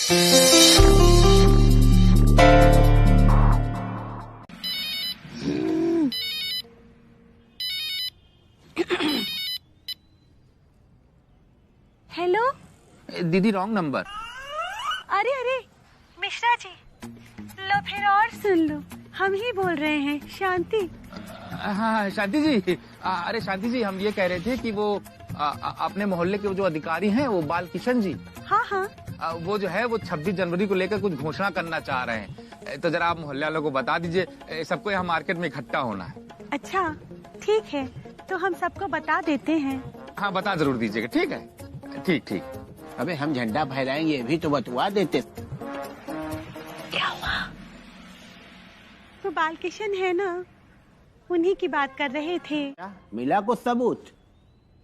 Hello दीदी, wrong number. अरे अरे मिश्रा जी, लो फिर और सुन लो, हम ही बोल रहे हैं, शांति। हाँ शांति जी, अरे शांति जी, हम ये कह रहे थे कि वो अपने मोहल्ले के जो अधिकारी हैं, वो बाल किशन जी, हाँ हाँ, वो जो है वो 26 जनवरी को लेकर कुछ घोषणा करना चाह रहे हैं। तो जरा आप मोहल्ले वालों को बता दीजिए, सबको यहाँ मार्केट में इकट्ठा होना है। अच्छा ठीक है, तो हम सबको बता देते हैं। हाँ बता जरूर दीजिएगा, ठीक है? ठीक ठीक। अबे हम झंडा फहराएंगे भी तो बतवा देते। क्या हुआ? तो बाल किशन है ना, उन्हीं की बात कर रहे थे। मिला कुछ सबूत?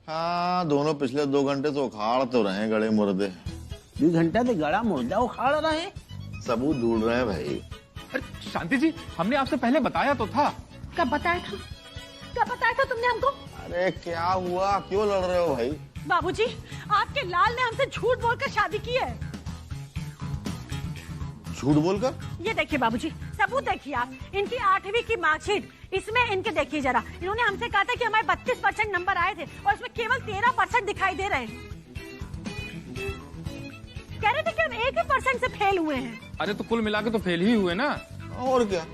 हाँ, दोनों पिछले 2 घंटे तो उखाड़ तो रहे गड़े मुर्दे। 2 घंटा से गड़ा मुर्दा उखाड़ रहे, सबूत ढूंढ रहे हैं भाई। अरे शांति जी, हमने आपसे पहले बताया तो था। कब बताया था? कब बताया था तुमने हमको? अरे क्या हुआ, क्यों लड़ रहे हो भाई? बाबूजी, आपके लाल ने हमसे झूठ बोलकर शादी की है। झूठ बोलकर? ये देखिए बाबूजी, सबूत देखिए आप, इनकी 8वीं की मार्कशीट, इसमें इनके देखिए जरा, इन्होंने हमसे कहा था कि हमारे 32% नंबर आए थे और इसमें केवल 13% दिखाई दे रहे हैं। कह रहे थे कि हम 1% से फेल हुए हैं। अरे तो कुल मिला के तो फेल ही हुए ना। और क्या?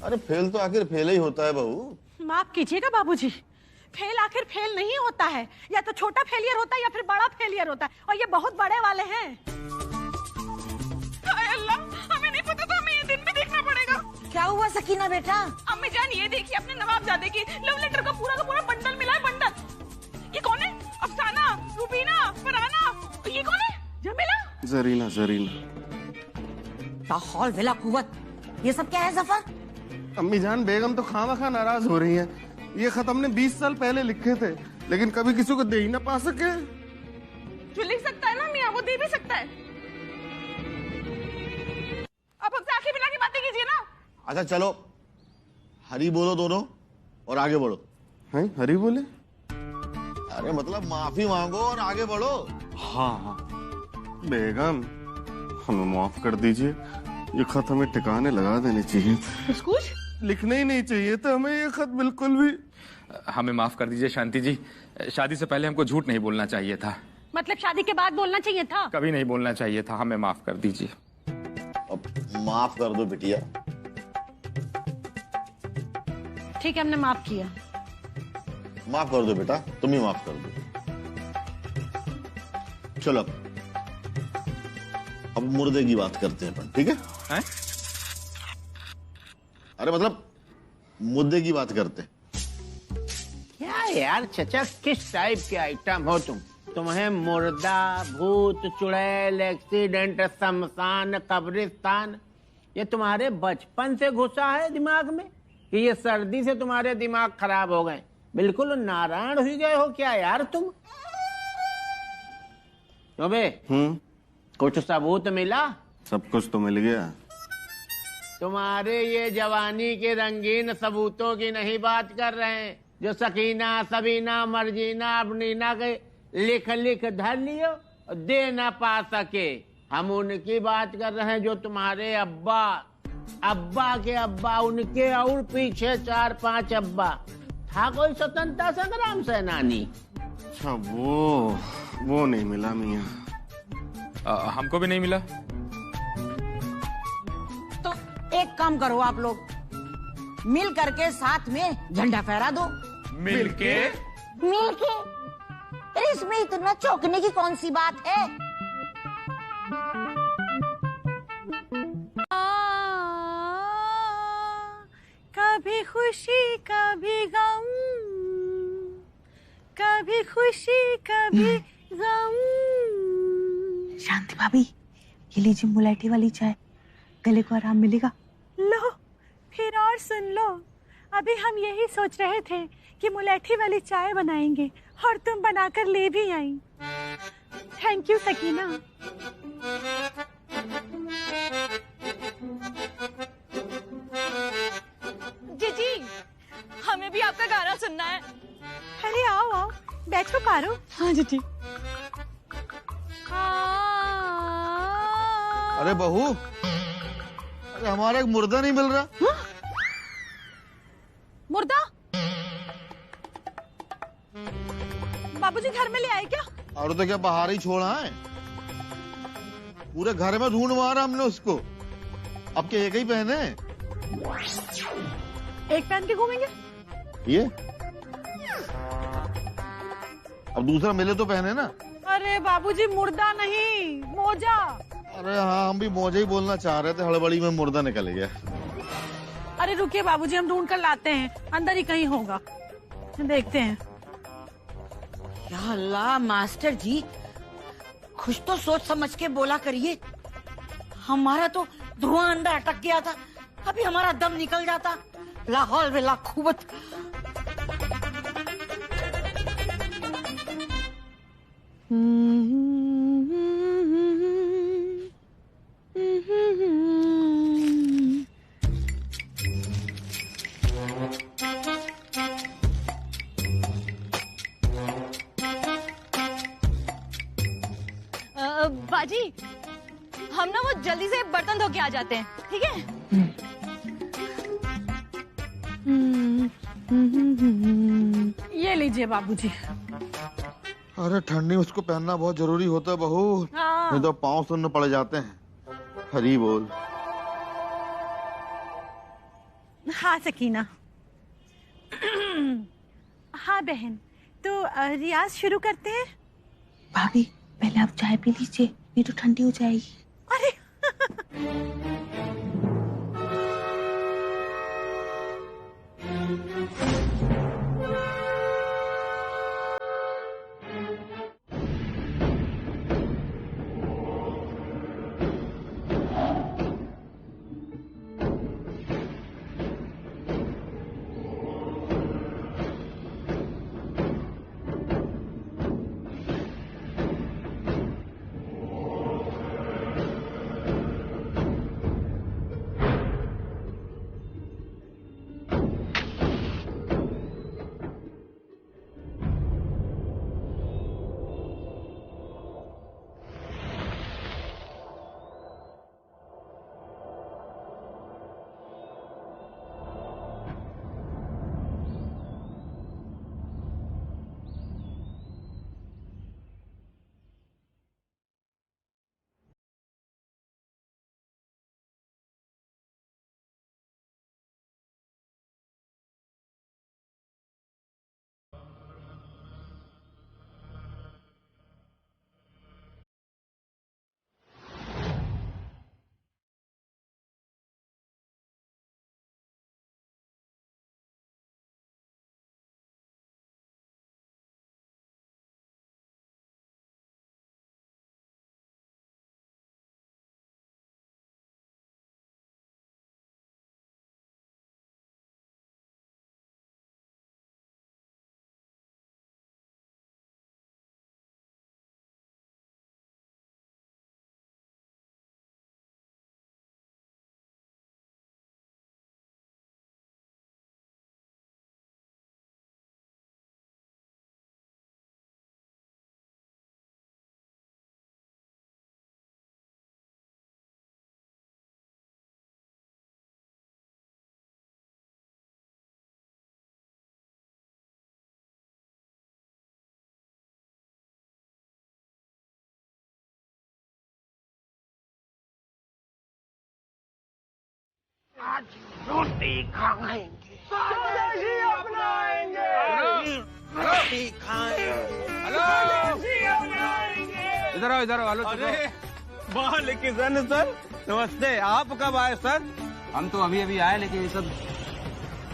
अरे फेल तो आखिर फेल ही होता है बहू। माफ कीजिएगा बाबूजी, फेल आखिर फेल नहीं होता है, या तो छोटा फेलियर होता है या फिर बड़ा फेलियर होता है, और ये बहुत बड़े वाले हैं। अल्लाह, हमें नहीं पता था, हमें ये दिन भी देखना पड़ेगा। क्या हुआ सकीना बेटा? अम्मी जान, ये देखिए अपने नवाबजादे की लव लेटर का पूरा बंडल मिला है, बंडल। ये कौन है? अफसाना, रुबीना, फरहाना, ये कौन है? जमीला, जरीना, जरीना। ताहौल विला कुव्वत, ये सब क्या है जफर? अम्मी जान, बेगम तो खामखा नाराज हो रही हैं। ये खत हमने 20 साल पहले लिखे थे, लेकिन कभी किसी को दे ही ना पा सके। जो लिख सकता है ना मियाँ, वो दे भी सकता है। अब हमसे आंखें मिला के बातें कीजिए ना। अच्छा चलो, हरी बोलो दोनों और आगे बढ़ो। हैं, हरी बोले? अरे मतलब माफी मांगो और आगे बढ़ो। हाँ हाँ बेगम, हमें माफ कर दीजिए, ये खत हमें ठिकाने लगा देने चाहिए। कुछ लिखने ही नहीं चाहिए था हमें ये खत, बिल्कुल भी। हमें माफ कर दीजिए शांति जी, शादी से पहले हमको झूठ नहीं बोलना चाहिए था। मतलब शादी के बाद बोलना चाहिए था? कभी नहीं बोलना चाहिए था, हमें माफ कर दीजिए। अब माफ कर दो बिटिया। ठीक है, हमने माफ किया। माफ कर दो बेटा, तुम ही माफ कर दो। चलो अब मुर्दे की बात करते हैं अपन, ठीक है? अरे मतलब मुद्दे की बात करते हैं। क्या यार चचा, किस टाइप के आइटम हो तुम? तुम्हें मुर्दा, भूत, चुड़ैल, एक्सीडेंट, शमशान, कब्रिस्तान, ये तुम्हारे बचपन से घुसा है दिमाग में कि ये सर्दी से तुम्हारे दिमाग खराब हो गए? बिल्कुल नारायण हुई गए हो क्या यार तुम? अबे कुछ सबूत मिला? सब कुछ तो मिल गया। तुम्हारे ये जवानी के रंगीन सबूतों की नहीं बात कर रहे हैं, जो सकीना, सबीना, मर्जीना, अबनीना के लिख लिख धर लियो, दे ना पा सके। हम उनकी बात कर रहे हैं जो तुम्हारे अब्बा, अब्बा के अब्बा, उनके और पीछे 4-5 अब्बा। था कोई स्वतंत्रता संग्राम सेनानी? अच्छा वो नहीं मिला मियाँ। हमको भी नहीं मिला। तो एक काम करो आप लोग, मिल करके साथ में झंडा फहरा दो। मिलके? मिलके? अरे इसमें इतना चौंकने की कौन सी बात है? कभी खुशी कभी गम, कभी खुशी कभी गम। शांति भाभी, ये लीजिए मुलायठी वाली चाय, गले को आराम मिलेगा। लो फिर और सुन लो, अभी हम यही सोच रहे थे कि मुलायठी वाली चाय बनाएंगे और तुम बनाकर ले भी आई। Thank you Sakina. जीजी, हमें भी आपका गाना सुनना है। अरे आओ आओ, बैठो पारो। हाँ जीजी। अरे बहू, अरे हमारा एक मुर्दा नहीं मिल रहा। मुर्दा? बाबूजी घर में ले आए क्या? और तो क्या बाहर ही छोड़ा है? पूरे घर में ढूंढ मारा हमने उसको। अब क्या एक ही पहने? एक पहन के घूमेंगे? ये अब दूसरा मिले तो पहने ना। अरे बाबूजी मुर्दा नहीं, मोजा। अरे हाँ, हम भी मोजा ही बोलना चाह रहे थे, हड़बड़ी में मुर्दा निकल गया। अरे रुकिए बाबूजी, हम ढूंढ कर लाते हैं, अंदर ही कहीं होगा, देखते हैं। या अल्लाह मास्टर जी, कुछ तो सोच समझ के बोला करिए। हमारा तो धुआं अंदर अटक गया था, अभी हमारा दम निकल जाता। लाहौल वे लाखुबत। बाजी, हम ना वो जल्दी से बर्तन धो के आ जाते हैं, ठीक है? ये लीजिए बाबूजी। अरे ठंडी में उसको पहनना बहुत जरूरी होता है बहू, हाँ। नहीं तो पाँव सुनने पड़ जाते हैं। हरी बोल। हाँ सकीना। हाँ बहन, तो रियाज शुरू करते हैं। भाभी पहले आप चाय पी लीजिए, नहीं तो ठंडी हो जाएगी। अरे आज रोटी खाएंगे, स्वदेशी अपनाएंगे, रोटी खाएंगे, स्वदेशी अपनाएंगे। इधर आओ, इधर आओ। हेलो। अरे वाह किशन सर, नमस्ते। आप कब आए सर? हम तो अभी अभी आए, लेकिन ये सब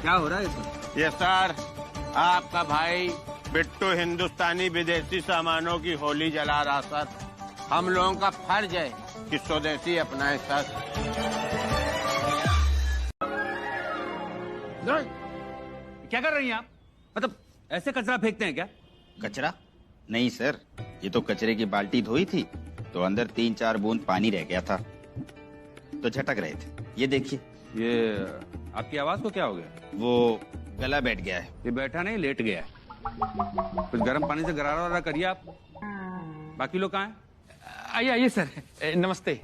क्या हो रहा है इसमें? ये सर, आपका भाई बिट्टू हिंदुस्तानी विदेशी सामानों की होली जला रहा सर। हम लोगों का फर्ज है कि स्वदेशी अपनाए सर। क्या कर रही हैं आप? मतलब ऐसे कचरा फेंकते हैं क्या? कचरा नहीं सर, ये तो कचरे की बाल्टी धोई थी तो अंदर 3-4 बूंद पानी रह गया था तो झटक रहे थे। ये देखिए। ये आपकी आवाज को क्या हो गया? वो गला बैठ गया है। ये बैठा नहीं, लेट गया है। कुछ गर्म पानी से गरारा करिए आप। बाकी लोग कहाँ हैं? आइए आइए सर, नमस्ते।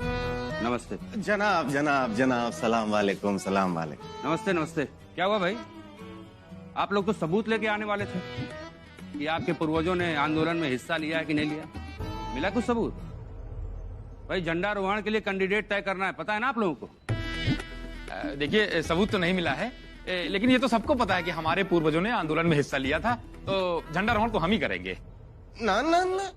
नमस्ते। जनाब जनाब जनाब, सलाम वालेकुम, सलाम वालेकुम। नमस्ते नमस्ते। क्या हुआ भाई? आप लोग तो सबूत लेके आने वाले थे कि आपके पूर्वजों ने आंदोलन में हिस्सा लिया है कि नहीं लिया। मिला कुछ सबूत? भाई झंडारोहण के लिए कैंडिडेट तय करना है, पता है ना आप लोगों को? देखिए सबूत तो नहीं मिला है, लेकिन ये तो सबको पता है कि हमारे पूर्वजों ने आंदोलन में हिस्सा लिया था, तो झंडारोहण तो हम ही करेंगे। ना ना ना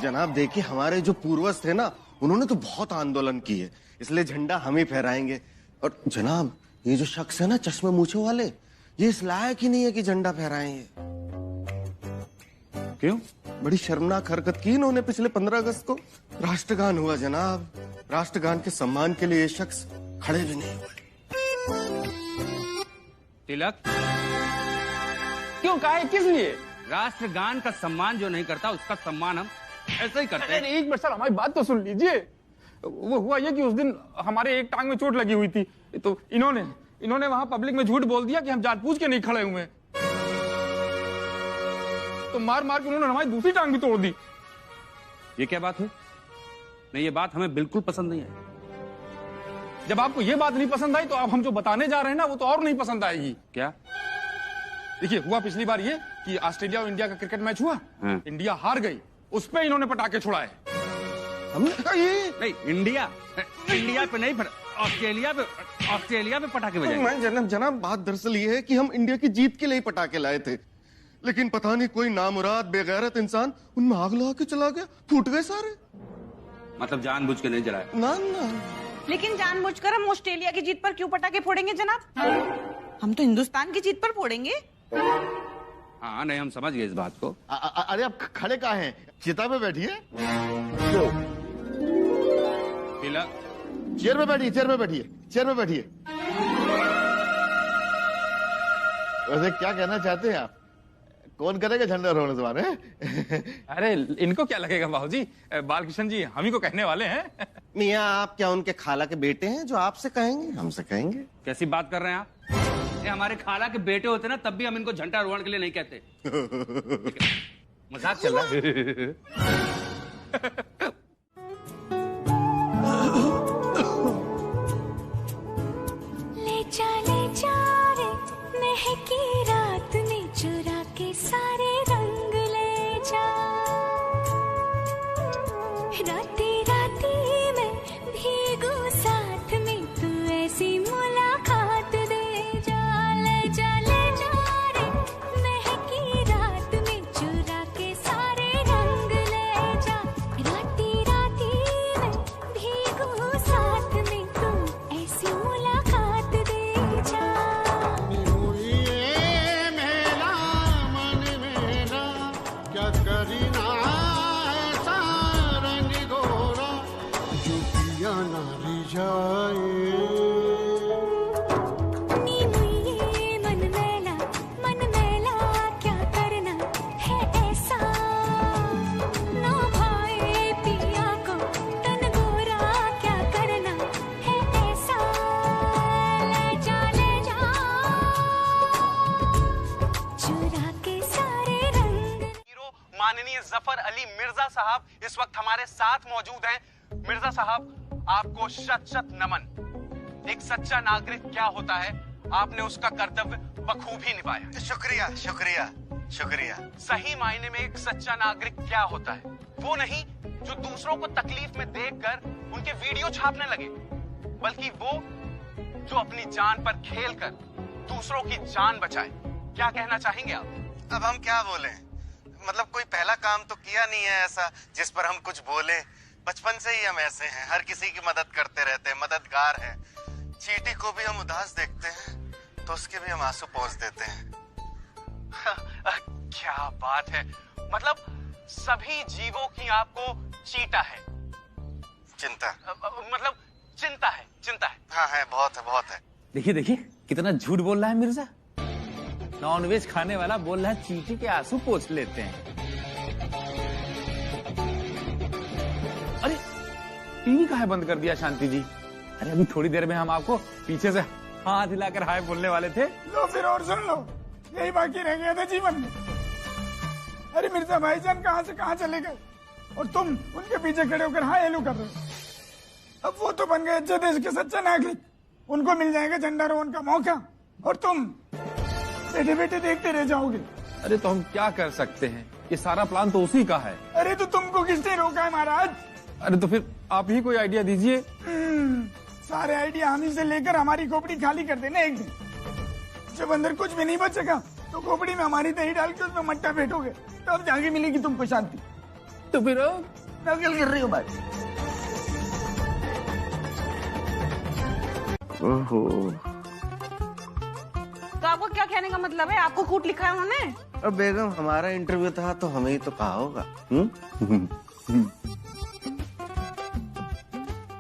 जनाब, देखिए हमारे जो पूर्वज थे ना, उन्होंने तो बहुत आंदोलन किए, इसलिए झंडा हम ही फहराएंगे। और जनाब ये जो शख्स है ना चश्मे मूछों वाले, ये इस लायक ही नहीं है कि झंडा फहराएंगे। क्यों? बड़ी शर्मनाक हरकत की इन्होंने पिछले 15 अगस्त को। राष्ट्रगान हुआ जनाब, राष्ट्रगान के सम्मान के लिए ये शख्स खड़े भी नहीं हुए। तिलक, क्यों, काहे, किस लिए? राष्ट्रगान का सम्मान जो नहीं करता उसका सम्मान हम ऐसे ही करते हैं। एक मिनट सर, हमारी बात तो सुन लीजिए। वो हुआ ये कि उस दिन हमारे एक टांग में चोट लगी हुई थी, तो इन्होंने वहां पब्लिक में झूठ बोल दिया कि हम जानबूझ के नहीं खड़े हुए, तो मार मार के उन्होंने हमारी दूसरी टांग भी तोड़ दी। ये क्या बात है? नहीं, ये बात हमें बिल्कुल पसंद नहीं है। जब आपको ये बात नहीं पसंद आई तो आप हम जो बताने जा रहे हैं ना वो तो और नहीं पसंद आएगी। क्या? देखिए हुआ पिछली बार ये कि ऑस्ट्रेलिया और इंडिया का क्रिकेट मैच हुआ, इंडिया हार गई, उस पे इन्होंने पटाखे छुड़ाए। हमने नहीं, इंडिया पे नहीं, ऑस्ट्रेलिया पे पटाखे बजाए। जनाब बात दरअसल ये है कि हम इंडिया की जीत के लिए पटाखे लाए थे, लेकिन पता नहीं कोई नामुराद बेगैरत इंसान उनमें आग लगा के चला गया, फूट गए सारे। मतलब जानबूझ के नहीं जलाए? ना ना। लेकिन जानबूझकर हम ऑस्ट्रेलिया की जीत पर क्यों पटाखे फोड़ेंगे जनाब? हम तो हिंदुस्तान की जीत पर फोड़ेंगे। हाँ नहीं, हम समझ गए इस बात को। अरे आप खड़े कहाँ हैं? चिता पे बैठिए। तिलक, चेयर पे बैठिए, चेयर पे बैठिए, चेयर पे बैठिए। वैसे क्या कहना चाहते हैं आप? कौन करेगा झंडारोहण इस बार? अरे इनको क्या लगेगा बाबूजी, बालकृष्ण जी हम ही को कहने वाले हैं। मियाँ आप क्या उनके खाला के बेटे हैं जो आपसे कहेंगे हमसे कहेंगे? कैसी बात कर रहे हैं आप? ये हमारे खाला के बेटे होते ना तब भी हम इनको झंडारोहण के लिए नहीं कहते। मजाक चल रहा है। ले जा रे महकी रात में चुरा के सारे रंग ले जा, राती राती में भीगू साथ में तू ऐसी मुलाकात दे जा। ले जा रे महकी रात में चुरा के सारे रंग ले जा, राती राती में भीगू साथ में तू ऐसी मुलाकात दे जा। क्या करीना ऐसा रंग घोरा जो पिया ना रिझाए। मन मैला क्या करना है ऐसा, ना भाए पिया को तन गोरा क्या करना है ऐसा। ले जा चुरा के सारे रंग। माननीय जफर अली मिर्जा साहब इस वक्त हमारे साथ मौजूद हैं। मिर्जा साहब, आपको शत शत नमन। एक सच्चा नागरिक क्या होता है, आपने उसका कर्तव्य बखूबी निभाया। शुक्रिया शुक्रिया शुक्रिया। सही मायने में एक सच्चा नागरिक क्या होता है? वो नहीं जो दूसरों को तकलीफ में देखकर उनके वीडियो छापने लगे, बल्कि वो जो अपनी जान पर खेलकर दूसरों की जान बचाए। क्या कहना चाहेंगे आप? अब हम क्या बोले, मतलब कोई पहला काम तो किया नहीं है ऐसा जिस पर हम कुछ बोले। बचपन से ही हम ऐसे हैं, हर किसी की मदद करते रहते हैं, मददगार हैं। चींटी को भी हम उदास देखते हैं तो उसके भी हम आंसू पोंछ देते हैं। क्या बात है, मतलब सभी जीवों की आपको चीटा है, चिंता, मतलब चिंता है। हाँ है, बहुत है। देखिए देखिए कितना झूठ बोल रहा है मिर्जा। नॉनवेज खाने वाला बोल रहा है चींटी के आंसू पोंछ लेते हैं। अरे टीवी काहे बंद कर दिया शांति जी? अरे अभी थोड़ी देर में हम आपको पीछे से हाथ हिलाकर हाय बोलने वाले थे। लो फिर और सुन लो, यही बाकी रह गया था जीवन में। अरे मिर्जा भाईजान कहाँ से कहाँ चले गए और तुम उनके पीछे खड़े होकर हाय हेलो कर रहे हो। अब वो तो बन गए अच्छे देश के सच्चे नागरिक, उनको मिल जाएगा झंडारोहण का मौका और तुम बैठे बैठे देखते रह जाओगे। अरे तो हम क्या कर सकते हैं, ये सारा प्लान तो उसी का है। अरे तो तुमको किसने रोका है महाराज? अरे तो फिर आप ही कोई आइडिया दीजिए। सारे आइडिया हम ही से लेकर हमारी खोपड़ी खाली कर देना एक दिन। जब अंदर कुछ भी नहीं बचेगा तो खोपड़ी में हमारी दही डाल के उसमें मट्टा फेंटोगे, तब जाके मिलेगी तुमको शांति। तो फिर नकल कर रही हो भाई। ओहो, तो आपको क्या कहने का मतलब है? आपको कूट लिखा है उन्होंने? अब बेगम हमारा इंटरव्यू था तो हमें ही तो कहा होगा।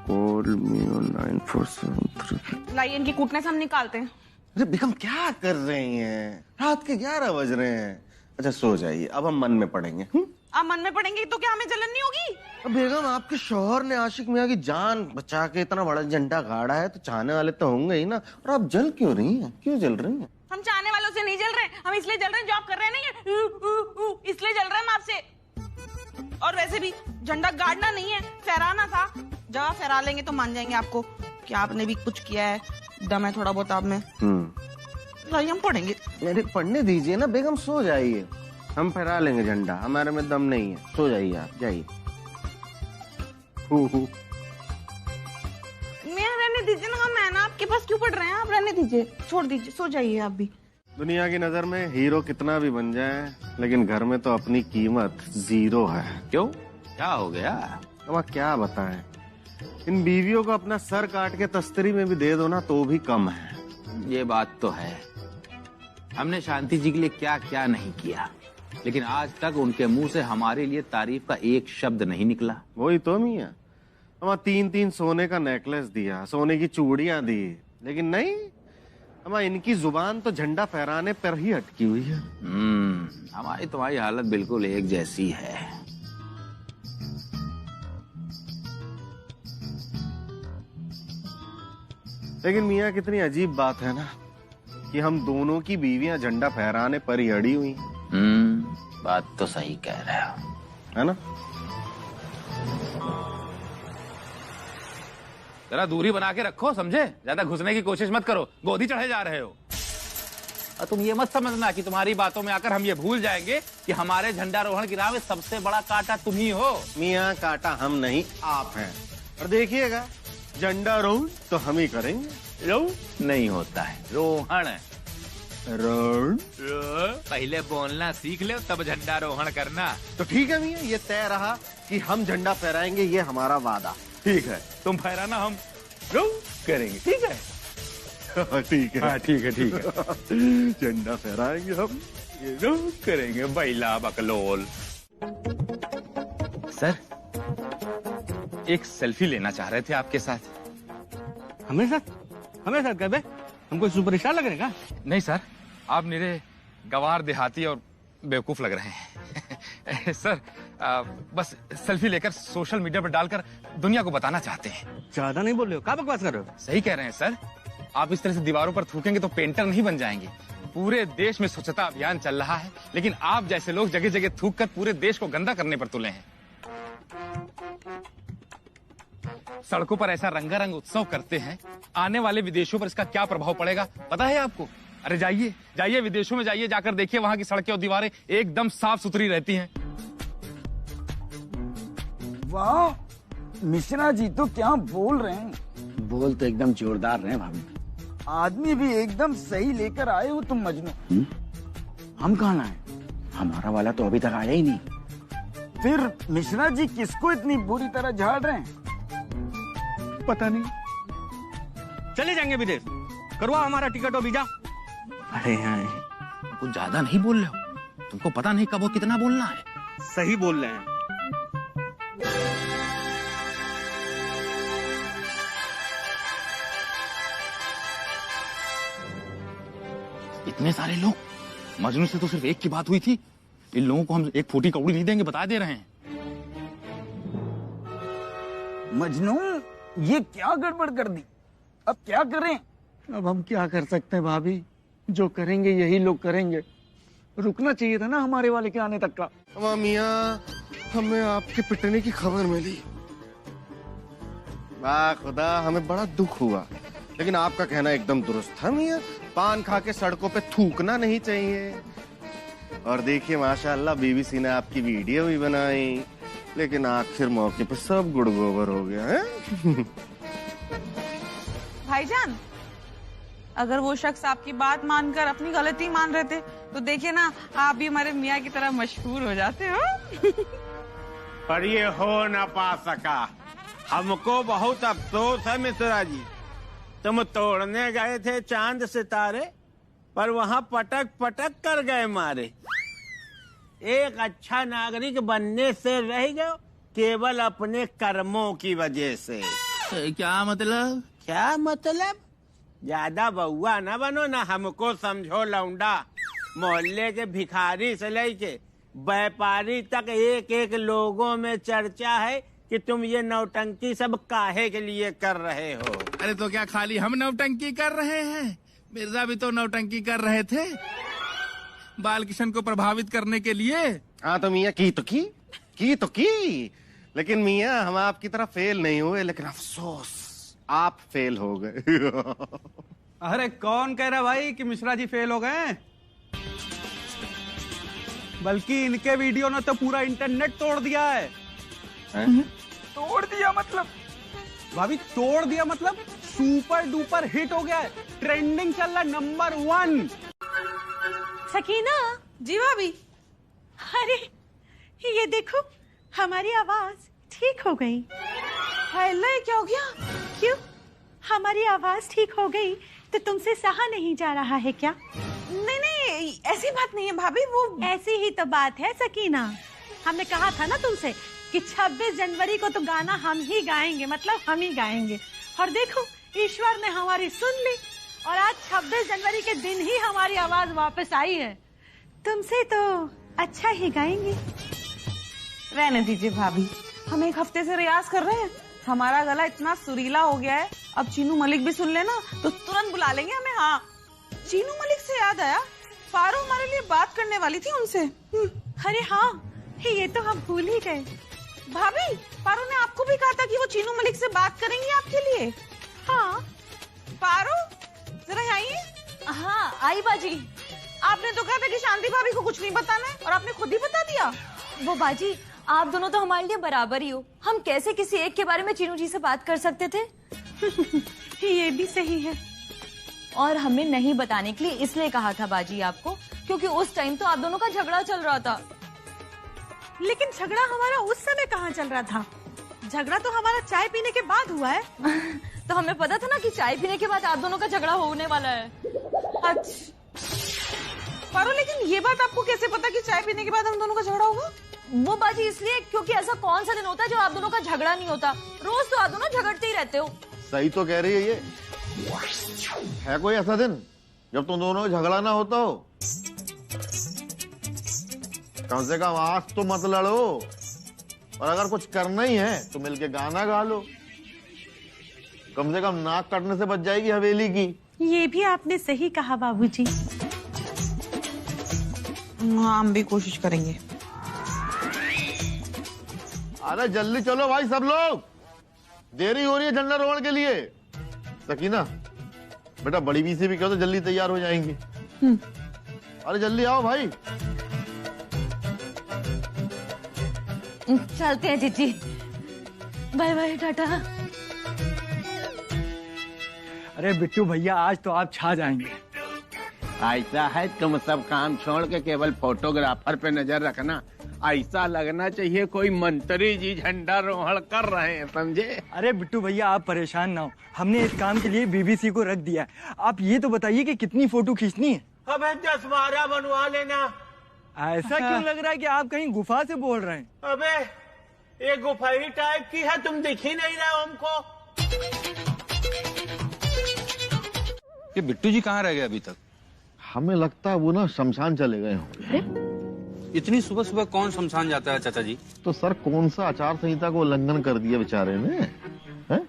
Call me on 9473। लाइए इनकी कूटनेस हम निकालते हैं। अरे बेगम क्या कर रही हैं? रात के 11 बज रहे हैं। अच्छा सो जाइए, अब हम मन में पड़ेंगे। आप मन में पड़ेंगे तो क्या हमें जलन नहीं होगी? अब बेगम आपके शौहर ने आशिक मियां की जान बचा के इतना बड़ा झंडा गाड़ा है तो चाहने वाले तो होंगे ही ना। और आप जल क्यों रही हैं? क्यों जल रही हैं? हम चाहने वालों से नहीं जल रहे, हम इसलिए जल रहे हैं जो आप कर रहे नहीं, इसलिए जल रहे हैं हम आपसे। और वैसे भी झंडा गाड़ना नहीं है, फहराना था। जब आप फहरा लेंगे तो मान जाएंगे आपको कि आपने भी कुछ किया है, दम है थोड़ा बहुत आप में। लाइए हम पढ़ेंगे। मेरे पढ़ने दीजिए ना बेगम, सो जाइए, हम फहरा लेंगे झंडा, हमारे में दम नहीं है। सो जाइए आप, जाइए। मैं रहने दीजिए ना, मैं ना आपके पास क्यों पढ़ रहे हैं? आप रहने दीजिए, छोड़ दीजिए, सो जाइए आप भी। दुनिया की नजर में हीरो कितना भी बन जाए, लेकिन घर में तो अपनी कीमत 0 है। क्यों, क्या हो गया? अब क्या बताएं, इन बीवियों को अपना सर काट के तस्तरी में भी दे दो ना तो भी कम है। ये बात तो है, हमने शांति जी के लिए क्या क्या नहीं किया, लेकिन आज तक उनके मुंह से हमारे लिए तारीफ का एक शब्द नहीं निकला। वही तो मियां, हमारा 3-3 सोने का नेकलेस दिया, सोने की चूड़ियां दी, लेकिन नहीं, हमारा इनकी जुबान तो झंडा फहराने पर ही अटकी हुई है। हमारी तुम्हारी हालत बिल्कुल एक जैसी है। लेकिन मियां कितनी अजीब बात है ना कि हम दोनों की बीवियां झंडा फहराने पर ही अड़ी हुई। बात तो सही कह रहे हो, है ना? जरा दूरी बना के रखो, समझे? ज्यादा घुसने की कोशिश मत करो, गोदी चढ़े जा रहे हो। और तुम ये मत समझना कि तुम्हारी बातों में आकर हम ये भूल जाएंगे कि हमारे झंडारोहण की राह में सबसे बड़ा कांटा तुम ही हो। मियां कांटा हम नहीं, आप हैं। और देखिएगा, झंडारोहण तो हम ही करेंगे। रोहण नहीं होता है, रोहण। रोहण पहले बोलना सीख ले तब झंडारोहण करना। तो ठीक है मियां, ये तय रहा कि हम झंडा फहराएंगे, ये हमारा वादा। ठीक है, तुम फहराना, हम करेंगे। ठीक है? ठीक है, हाँ ठीक है, ठीक है। झंडा फहराएंगे हम, ये करेंगे। बैला बकलोल। सर, एक सेल्फी लेना चाह रहे थे आपके साथ। हमें साथ? हमें साथ कर बे? हम कोई सुपरस्टार लग रहे हैं क्या? नहीं सर, आप मेरे गवार देहाती और बेवकूफ लग रहे हैं। सर, बस सेल्फी लेकर सोशल मीडिया पर डालकर दुनिया को बताना चाहते हैं। ज्यादा नहीं बोल रहे हो, क्या बकवास कर रहे हो? सही कह रहे हैं सर, आप इस तरह से दीवारों पर थूकेंगे तो पेंटर नहीं बन जाएंगे। पूरे देश में स्वच्छता अभियान चल रहा है, लेकिन आप जैसे लोग जगह जगह थूक कर पूरे देश को गंदा करने पर तुले हैं। सड़कों पर ऐसा रंगारंग उत्सव करते हैं, आने वाले विदेशों पर इसका क्या प्रभाव पड़ेगा पता है आपको? अरे जाइए जाइए, विदेशों में जाइए, जाकर देखिए, वहां की सड़कें और दीवारें एकदम साफ सुथरी रहती हैं। वाह, मिश्रा जी तो क्या बोल रहे हैं। बोल तो एकदम जोरदार रहे हैं भाभी। आदमी भी एकदम सही लेकर आए हो तुम मजनू। हम कहाँ आए? हमारा वाला तो अभी तक आया ही नहीं। फिर मिश्रा जी किसको इतनी बुरी तरह झाड़ रहे हैं? पता नहीं। चले जाएंगे विदेश, करवाओ हमारा टिकट और वीजा। अरे हाँ, कुछ ज्यादा नहीं बोल रहे हो? तुमको पता नहीं कब वो कितना बोलना है। सही बोल रहे हैं। इतने सारे लोग, मजनू से तो सिर्फ एक की बात हुई थी, इन लोगों को हम एक फूटी कौड़ी नहीं देंगे, बता दे रहे हैं। मजनू, ये क्या गड़बड़ कर दी? अब क्या करें? अब हम क्या कर सकते हैं भाभी, जो करेंगे यही लोग करेंगे। रुकना चाहिए था ना हमारे वाले के आने तक का। मियां, हमें आपके पिटने की खबर मिली। वाह खुदा, हमें बड़ा दुख हुआ, लेकिन आपका कहना एकदम दुरुस्त था मियां। पान खा के सड़कों पे थूकना नहीं चाहिए। और देखिए माशाअल्लाह बीबीसी ने आपकी वीडियो भी बनाई, लेकिन आखिर मौके पे सब गुड़ गोबर हो गया है। भाईजान, अगर वो शख्स आपकी बात मानकर अपनी गलती मान रहे थे तो देखिए ना, आप भी हमारे मियाँ की तरह मशहूर हो जाते हो। पर ये हो न पा सका। हमको बहुत अफसोस है मिश्रा जी, तुम तोड़ने गए थे चांद सितारे, पर वहाँ पटक पटक कर गए मारे। एक अच्छा नागरिक बनने से रह गए केवल अपने कर्मों की वजह से। क्या मतलब? क्या मतलब? ज्यादा बउआ न बनो, ना हमको समझो लौंडा। मोहल्ले के भिखारी से लेके व्यापारी तक एक एक लोगों में चर्चा है कि तुम ये नौटंकी सब काहे के लिए कर रहे हो। अरे तो क्या खाली हम नौटंकी कर रहे हैं? मिर्जा भी तो नौटंकी कर रहे थे, बाल किशन को प्रभावित करने के लिए। हाँ तो मियाँ की तो की, लेकिन मियाँ हम आपकी तरह फेल नहीं हुए, लेकिन अफसोस आप फेल हो गए। अरे कौन कह रहा भाई कि मिश्रा जी फेल हो गए? बल्कि इनके वीडियो ने तो पूरा इंटरनेट तोड़ दिया है। तोड़ दिया मतलब? भाभी तोड़ दिया मतलब सुपर डुपर हिट हो गया है, ट्रेंडिंग चल रहा है, नंबर 1। सकीना जी भाभी। अरे ये देखो, हमारी आवाज ठीक हो गई। हेलो, क्या हो गया? क्यों? हमारी आवाज ठीक हो गई तो तुमसे सहा नहीं जा रहा है क्या? नहीं नहीं, ऐसी बात नहीं है भाभी, वो ऐसी ही तो बात है सकीना। हमने कहा था ना तुमसे कि 26 जनवरी को तो गाना हम ही गाएंगे, मतलब हम ही गाएंगे। और देखो ईश्वर ने हमारी सुन ली और आज 26 जनवरी के दिन ही हमारी आवाज वापस आई है। तुमसे तो अच्छा ही गाएंगे। रहने दीजिए भाभी, हम एक हफ्ते से रियाज कर रहे हैं, हमारा गला इतना सुरीला हो गया है। अब चीनू मलिक भी सुन लेना तो तुरंत बुला लेंगे हमें। हाँ, चीनू मलिक से याद आया, पारो हमारे लिए बात करने वाली थी उनसे। अरे हाँ, ये तो हम भूल ही गए। भाभी, पारो ने आपको भी कहा था कि वो चीनू मलिक से बात करेंगी आपके लिए। हाँ पारो, जरा आइए। हाँ आई बाजी। आपने तो कहा था कि शांति भाभी को कुछ नहीं बताना है और आपने खुद ही बता दिया। वो बाजी, आप दोनों तो हमारे लिए बराबर ही हो, हम कैसे किसी एक के बारे में चीनू जी से बात कर सकते थे? ये भी सही है। और हमें नहीं बताने के लिए इसलिए कहा था बाजी आपको, क्योंकि उस टाइम तो आप दोनों का झगड़ा चल रहा था। लेकिन झगड़ा हमारा उस समय कहाँ चल रहा था? झगड़ा तो हमारा चाय पीने के बाद हुआ है। तो हमें पता था ना कि चाय पीने के बाद आप दोनों का झगड़ा होने वाला है। अच्छा पारो, लेकिन ये बात आपको कैसे पता कि चाय पीने के बाद हम दोनों का झगड़ा होगा? वो बाजी इसलिए क्योंकि ऐसा कौन सा दिन होता है जो आप दोनों का झगड़ा नहीं होता? रोज तो आप दोनों झगड़ते ही रहते हो। सही तो कह रही है ये। है कोई ऐसा दिन जब तुम दोनों का झगड़ा ना होता हो? कम से कम आज तो मत लड़ो, और अगर कुछ करना ही है तो मिलके गाना गा लो, कम से कम नाक कटने से बच जाएगी हवेली की। ये भी आपने सही कहा बाबूजी। हाँ, हम भी कोशिश करेंगे। अरे जल्दी चलो भाई सब लोग, देरी हो रही है झंडारोहण के लिए। सकीना बेटा, बड़ी बीसी भी कहो तो जल्दी तैयार हो जाएंगी। अरे जल्दी आओ भाई। चलते हैं जीजी, बाय बाय, टाटा। अरे बिट्टू भैया, आज तो आप छा जाएंगे। ऐसा है, तुम सब काम छोड़ के केवल फोटोग्राफर पे नजर रखना। ऐसा लगना चाहिए कोई मंत्री जी झंडारोहण कर रहे हैं, समझे? अरे बिट्टू भैया, आप परेशान ना हो, हमने इस काम के लिए बीबीसी को रख दिया है। आप ये तो बताइए कि कितनी फोटो खींचनी है? अबे 10-12 बनवा लेना। ऐसा क्यों लग रहा है कि आप कहीं गुफा से बोल रहे हैं? अबे ये गुफा ही टाइप की है, तुम दिख ही नहीं रहे हमको। ये बिट्टू जी कहाँ रह गए अभी तक? हमें लगता है वो ना शमशान चले गए होंगे। इतनी सुबह सुबह कौन शमशान जाता है चाचा जी? तो सर कौन सा आचार संहिता को उल्लंघन कर दिया बेचारे ने, हैं?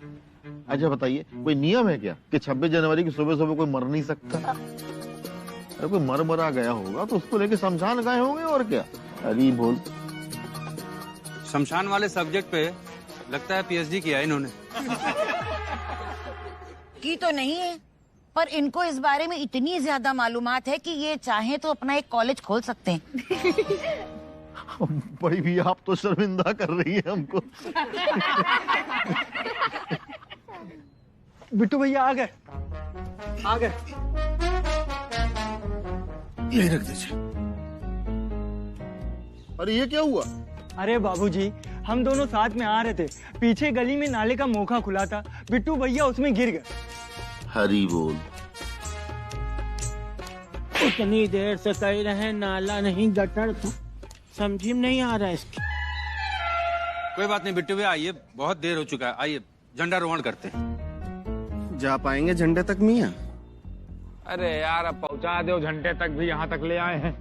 अच्छा बताइए, कोई नियम है क्या कि 26 जनवरी की सुबह सुबह कोई मर नहीं सकता? अरे कोई मरा गया होगा तो उसको लेके शमशान गए होंगे, और क्या। अरे बोल। शमशान वाले सब्जेक्ट पे लगता है पीएचडी किया है इन्होंने। की तो नहीं है, पर इनको इस बारे में इतनी ज्यादा मालूमात है कि ये चाहें तो अपना एक कॉलेज खोल सकते हैं। बड़ी भी आप तो शर्मिंदा कर रही है हमको। बिट्टू भैया आ गए, आ गए। ये रख दीजिए। अरे ये क्या हुआ? अरे बाबूजी, हम दोनों साथ में आ रहे थे, पीछे गली में नाले का मोखा खुला था, बिट्टू भैया उसमें गिर गए। हरी बोल। इतनी देर से कह रहे नाला नहीं गटर था, समझी में नहीं आ रहा इसकी। कोई बात नहीं बिट्टू भैया, आइए, बहुत देर हो चुका है, आइए झंडारोहण करते हैं। जा पाएंगे झंडे तक मियां? अरे यार अब पहुंचा दो, झंडे तक भी यहाँ तक ले आए हैं।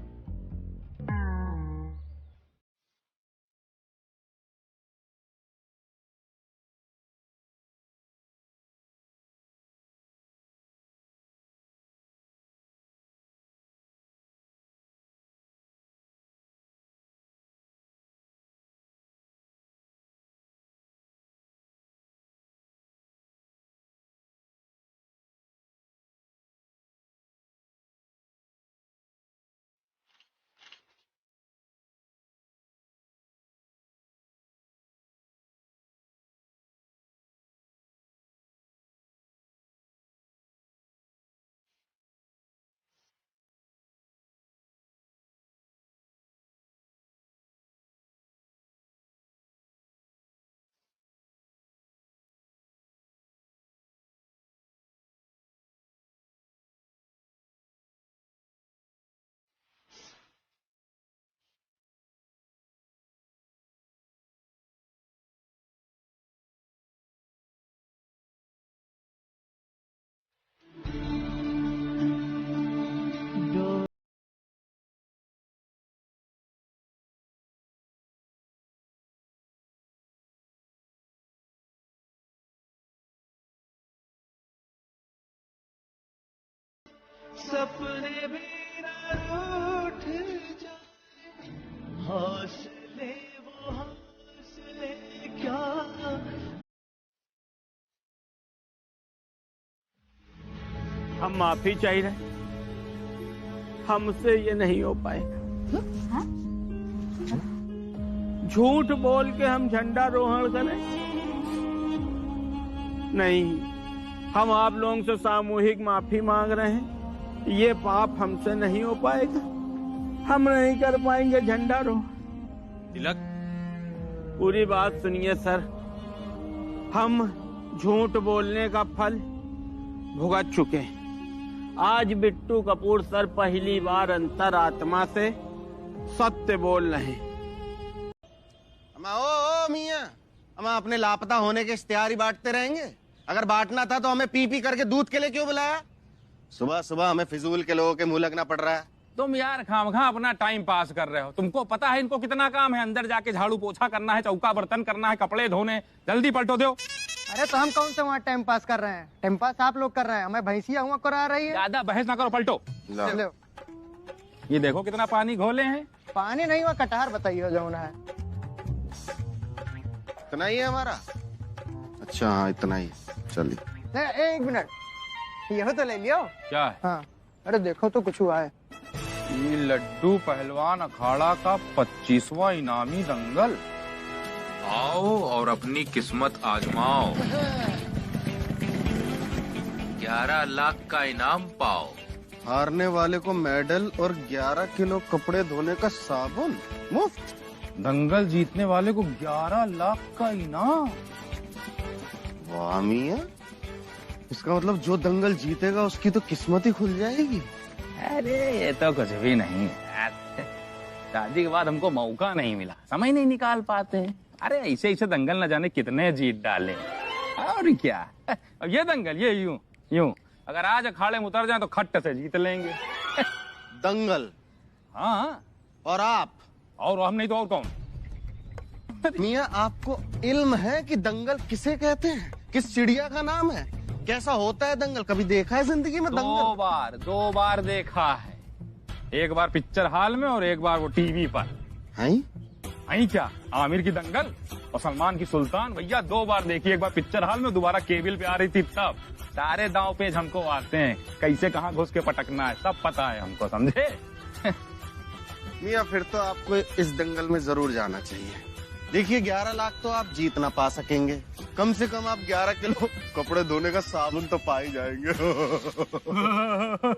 सपने भी रूठ जाए, हौसले वो हौसले क्या। हम माफी चाहिए रहे, हमसे ये नहीं हो पाएगा। झूठ बोल के हम झंडारोहण करें? नहीं, हम आप लोगों से सामूहिक माफी मांग रहे हैं। ये पाप हमसे नहीं हो पाएगा, हम नहीं कर पाएंगे झंडारोहण। तिलक, पूरी बात सुनिए सर, हम झूठ बोलने का फल भुगत चुके हैं। आज बिट्टू कपूर सर पहली बार अंतरात्मा से सत्य बोल रहे हैं। ओ मियां, हम अपने लापता होने के इश्तिहार ही बांटते रहेंगे? अगर बांटना था तो हमें पी पी करके दूध के लिए क्यों बुलाया? सुबह सुबह हमें फिजूल के लोगों के मुंह लगना पड़ रहा है। तुम यार खामखा अपना टाइम पास कर रहे हो। तुमको पता है इनको कितना काम है, अंदर जाके झाड़ू पोछा करना है, चौका बर्तन करना है, कपड़े धोने। जल्दी पलटो दो। अरे तो हम कौन से वहाँ टाइम पास कर रहे हैं? टाइम पास आप लोग कर रहे हैं, हमें भैंसिया हुआ करा रही है। ज्यादा बहस ना करो, पलटो। लो। ये देखो कितना पानी घोले हैं। पानी नहीं हुआ, कटहर बताइए जो है। इतना ही है हमारा? अच्छा हाँ इतना ही, चलिए। एक मिनट, यह तो ले लियो। क्या है? हाँ, अरे देखो तो कुछ हुआ है। ये लड्डू पहलवान अखाड़ा का 25वां इनामी दंगल। आओ और अपनी किस्मत आजमाओ, 11 लाख का इनाम पाओ। हारने वाले को मेडल और 11 किलो कपड़े धोने का साबुन मुफ्त। दंगल जीतने वाले को 11 लाख का इनाम। वाह मियां, इसका मतलब जो दंगल जीतेगा उसकी तो किस्मत ही खुल जाएगी। अरे ये तो कुछ भी नहीं है, शादी के बाद हमको मौका नहीं मिला, समय नहीं निकाल पाते। अरे ऐसे ऐसे दंगल न जाने कितने जीत डाले। और क्या, अब ये दंगल ये यूं यूं, अगर आज अखाड़े में उतर जाए तो खट्ट से जीत लेंगे। दंगल? हाँ। और आप? और हम नहीं तो और कौन? मियां आपको इल्म है कि दंगल किसे कहते हैं? किस चिड़िया का नाम है? कैसा होता है दंगल? कभी देखा है जिंदगी में दंगल? दो बार देखा है। एक बार पिक्चर हॉल में और एक बार वो टीवी पर। हैं? क्या आमिर की दंगल और सलमान की सुल्तान भैया 2 बार देखी, एक बार पिक्चर हॉल में, दोबारा केबल पे आ रही थी तब। सारे दांव पेच हमको आते हैं, कैसे कहाँ घुस के पटकना है सब पता है हमको, समझे? मियाँ फिर तो आपको इस दंगल में जरूर जाना चाहिए। देखिए 11 लाख तो आप जीत ना पा सकेंगे, कम से कम आप 11 किलो कपड़े धोने का साबुन तो पा ही जाएंगे।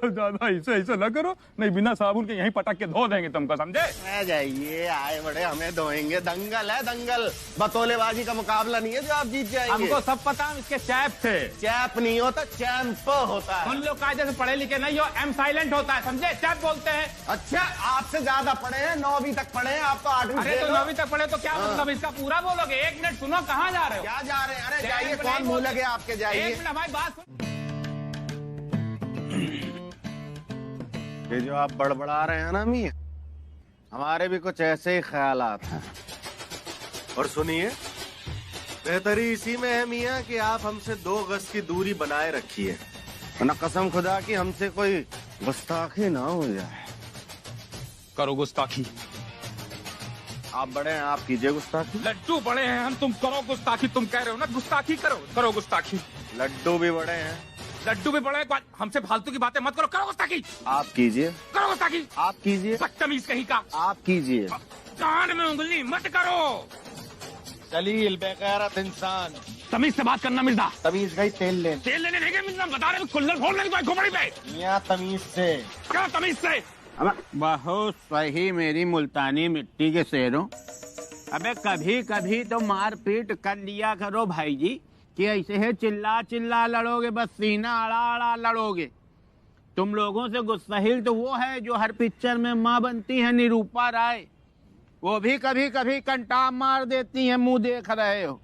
ज्यादा ऐसे न करो, नहीं बिना साबुन के यहीं पटक के धो देंगे तुमको, समझे? आ जाइए, आए बड़े हमें धोएंगे। दंगल है दंगल, बतौलेबाजी का मुकाबला नहीं है जो आप जीत जाएंगे। हमको सब पता, हम इसके चैप थे। चैप नहीं होता, चैंप होता है। उन लोग कायदे से पढ़े लिखे नहीं हो, एम साइलेंट होता है, समझे? चैप बोलते हैं। अच्छा, आपसे ज्यादा पढ़े हैं, 9वीं तक पढ़े हैं, आप तो 8वीं। अरे तो 9वीं तक पढ़े तो क्या मतलब, इसका पूरा बोलोगे? 1 मिनट सुनो, कहाँ जा रहे हो? क्या जा रहे हैं? अरे जाइए, कौन मुंह लगे आपके, जाइए। 1 मिनट हमारी बात सुन। ये जो आप बड़बड़ा रहे हैं ना मियां, हमारे भी कुछ ऐसे ही ख्यालात हैं। और सुनिए, बेहतरी इसी में है मियां कि आप हमसे 2 गज की दूरी बनाए रखिए, वरना कसम खुदा की हमसे कोई गुस्ताखी ना हो जाए। करो गुस्ताखी। आप बड़े हैं, आप कीजिए गुस्ताखी। लड्डू बड़े हैं हम, तुम करो गुस्ताखी। तुम कह रहे हो ना गुस्ताखी करो, करो गुस्ताखी। लड्डू भी बड़े हैं। लड्डू भी बड़े हैं, हमसे फालतू की बातें मत करो, करो गुस्ताखी। आप कीजिए। करो गुस्ताखी। आप कीजिए। बदतमीज कहीं का। आप कीजिए। कान में उंगली मत करो। जलील बेगैरत इंसान। तमीज से बात करना मिर्जा। तमीज का ही तेल लेने। तेल लेने नहीं गए मिर्जा, बता रहे कुल्लर फोड़ लेंगे खोपड़ी पे। यहाँ तमीज से। क्या तमीज से? बहुत सही मेरी मुल्तानी मिट्टी के शेरों। अबे कभी कभी तो मारपीट कर लिया करो भाई जी, कि ऐसे है चिल्ला चिल्ला लड़ोगे, बस सीना अड़ा अड़ा लड़ोगे। तुम लोगों से गुस्ताहिल तो वो है जो हर पिक्चर में माँ बनती है निरूपा राय, वो भी कभी कभी कंटाप मार देती है, मुंह देख रहे हो।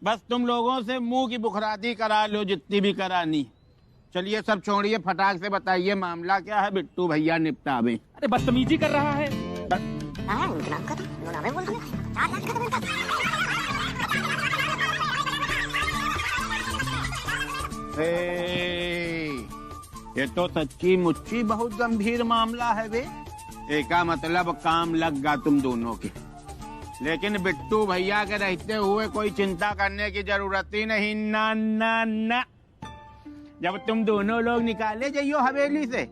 बस तुम लोगों से मुंह की बुखराती करा लो जितनी भी करानी। चलिए सब छोड़िए, फटाक से बताइए मामला क्या है, बिट्टू भैया निपटावे। अरे बदतमीजी कर रहा है। ये तो सच्ची मुच्ची बहुत गंभीर मामला है बे। एका मतलब काम लग गा तुम दोनों की, लेकिन बिट्टू भैया के रहते हुए कोई चिंता करने की जरूरत ही नहीं। ना ना ना, जब तुम दोनों लोग निकाले जाइयो हवेली से,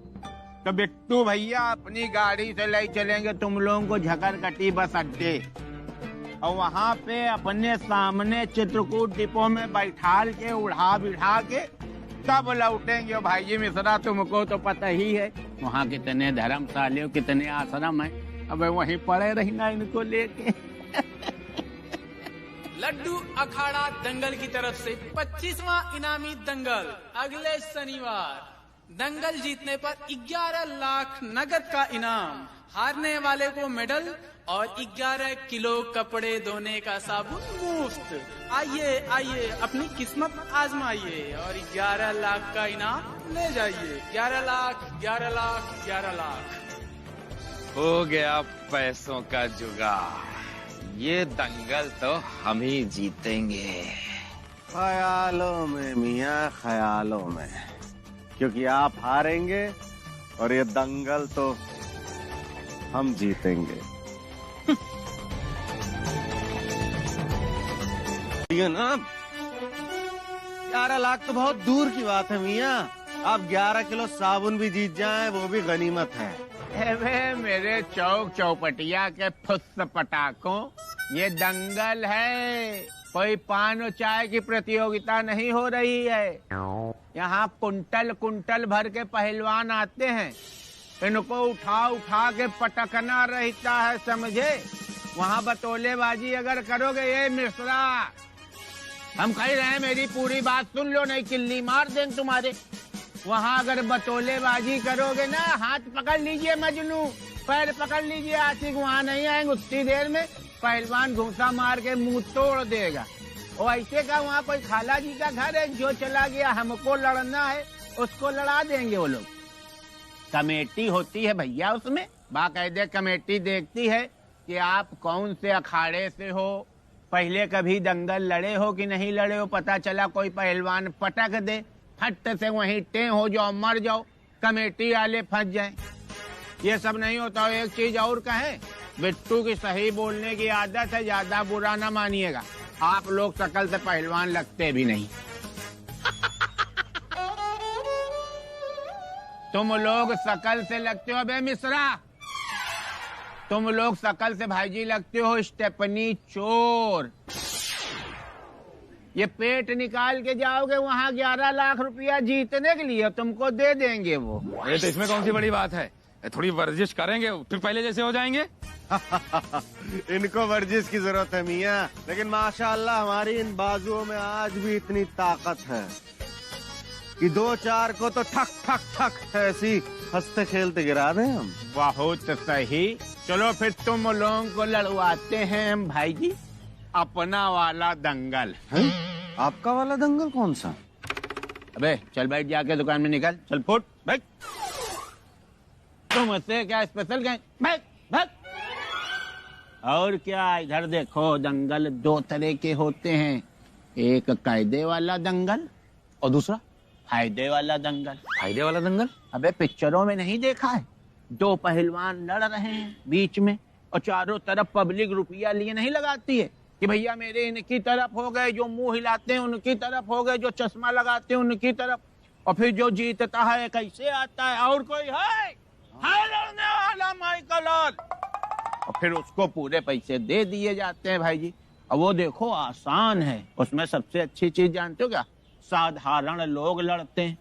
तो बिट्टू भैया अपनी गाड़ी से ले चलेंगे तुम लोगों को झकरकटी बस अड्डे, और वहाँ पे अपने सामने चित्रकूट डिपो में बैठाल के उड़ा बिठा के तब लौटेंगे। भाई जी मिश्रा, तुमको तो पता ही है वहाँ कितने धर्मशाले, कितने आश्रम है, अब वहीं पड़े रहना इनको लेके। लड्डू अखाड़ा दंगल की तरफ से 25वां इनामी दंगल अगले शनिवार। दंगल जीतने पर 11 लाख नगद का इनाम, हारने वाले को मेडल और 11 किलो कपड़े धोने का साबुन मुफ्त। आइए आइए अपनी किस्मत आजमाइए और 11 लाख का इनाम ले जाइए। 11 लाख 11 लाख 11 लाख। हो गया पैसों का जुगाड़, ये दंगल तो हम ही जीतेंगे। ख्यालों में मियाँ, ख्यालों में, क्योंकि आप हारेंगे और ये दंगल तो हम जीतेंगे। ना 11 लाख तो बहुत दूर की बात है मियाँ, आप 11 किलो साबुन भी जीत जाएं वो भी गनीमत है। अरे मेरे चौक चौपटिया के फुस पटाखों, ये दंगल है, कोई पान और चाय की प्रतियोगिता नहीं हो रही है। यहाँ कुंटल कुंटल भर के पहलवान आते हैं, इनको उठा उठा के पटकना रहता है, समझे? वहाँ बतौलेबाजी अगर करोगे, ये मिश्रा हम कह रहे हैं, मेरी पूरी बात सुन लो, नहीं किल्ली मार दें तुम्हारे। वहाँ अगर बतौलेबाजी करोगे ना, हाथ पकड़ लीजिए मजनू, पैर पकड़ लीजिए आशिक, वहाँ नहीं आएंगे। उतनी देर में पहलवान घूसा मार के मुंह तोड़ देगा। और ऐसे का वहाँ कोई खाला जी का घर है, जो चला गया हमको लड़ना है उसको लड़ा देंगे वो लोग। कमेटी होती है भैया, उसमें बाकायदे कमेटी देखती है कि आप कौन से अखाड़े से हो, पहले कभी दंगल लड़े हो कि नहीं लड़े हो। पता चला कोई पहलवान पटक दे, फट से वहीं टे हो जाओ, मर जाओ, कमेटी वाले फंस जाएं। ये सब नहीं होता। एक चीज और कहें, बिट्टू की सही बोलने की आदत है, ज्यादा बुरा ना मानिएगा। आप लोग शकल से पहलवान लगते भी नहीं। तुम लोग शकल से लगते हो बे मिश्रा, तुम लोग शकल से भाईजी लगते हो स्टेपनी चोर। ये पेट निकाल के जाओगे वहाँ 11 लाख रुपया जीतने के लिए, तुमको दे देंगे वो। अरे तो इसमें कौन सी बड़ी बात है, थोड़ी वर्जिश करेंगे फिर पहले जैसे हो जाएंगे। इनको वर्जिश की जरूरत है मियाँ, लेकिन माशाअल्लाह हमारी इन बाजुओं में आज भी इतनी ताकत है कि 2-4 को तो ठक ठक ठक ऐसी हंसते खेलते गिरा दें हम। बहुत सही, चलो फिर तुम लोगों को लड़वाते हैं हम भाई जी अपना वाला दंगल। आपका वाला दंगल कौन सा? अबे चल बैठ, जाके दुकान में निकल, चल फुट बैठ। तुमसे क्या स्पेशल कहें, बैठ बैठ। और क्या, इधर देखो, दंगल 2 तरह के होते हैं, एक कायदे वाला दंगल और दूसरा फायदे वाला दंगल। फायदे वाला दंगल? अबे पिक्चरों में नहीं देखा है, 2 पहलवान लड़ रहे हैं बीच में और चारों तरफ पब्लिक रुपया लिए नहीं लगाती है कि भैया मेरे इनकी तरफ हो गए, जो मुंह हिलाते हैं उनकी तरफ हो गए, जो चश्मा लगाते हैं उनकी तरफ, और फिर जो जीतता है कैसे आता है, और कोई है लड़ने वाला माइकल, और फिर उसको पूरे पैसे दे दिए जाते हैं भाई जी। और वो देखो आसान है, उसमें सबसे अच्छी चीज जानते हो क्या, साधारण लोग लड़ते हैं।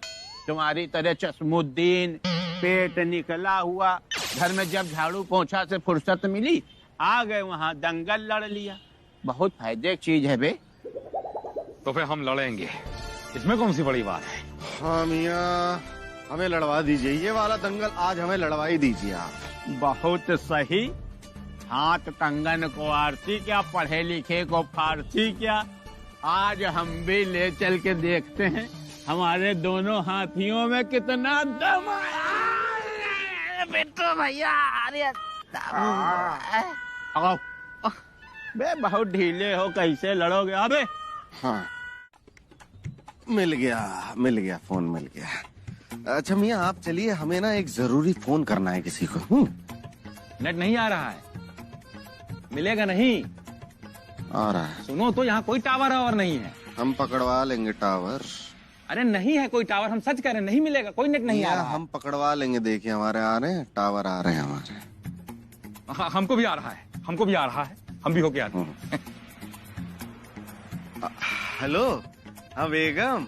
तुम्हारी तरह चश्मुद्दीन पेट निकला हुआ घर में जब झाड़ू पोंछा से फुर्सत मिली आ गए वहाँ दंगल लड़ लिया। बहुत फायदे की चीज है बे। तो फिर हम लड़ेंगे, इसमें कौन सी बड़ी बात है। हाँ मियाँ, हमें लड़वा दीजिए ये वाला दंगल, आज हमें लड़वाई दीजिए आप। बहुत सही, हाथ कंगन को आरती क्या, पढ़े लिखे को फारसी क्या। आज हम भी ले चल के देखते हैं हमारे दोनों हाथियों में कितना दम है। बेटो भैया, अरे बे बहुत ढीले हो, कैसे लड़ोगे अबे। हाँ मिल गया फोन मिल गया। अच्छा मियाँ आप चलिए, हमें ना एक जरूरी फोन करना है किसी को। नेट नहीं आ रहा है, मिलेगा नहीं। आ रहा है। सुनो तो यहाँ कोई टावर और नहीं है। हम पकड़वा लेंगे टावर। अरे नहीं है कोई टावर, हम सच कह रहे हैं, नहीं मिलेगा, कोई नेट नहीं आ रहा। हम पकड़वा लेंगे, देखिए हमारे आ रहे हैं टावर, आ रहे हैं हमारे। हाँ, हमको भी आ रहा है, हमको भी आ रहा है, हम भी होके आते हैं। हेलो, हाँ बेगम,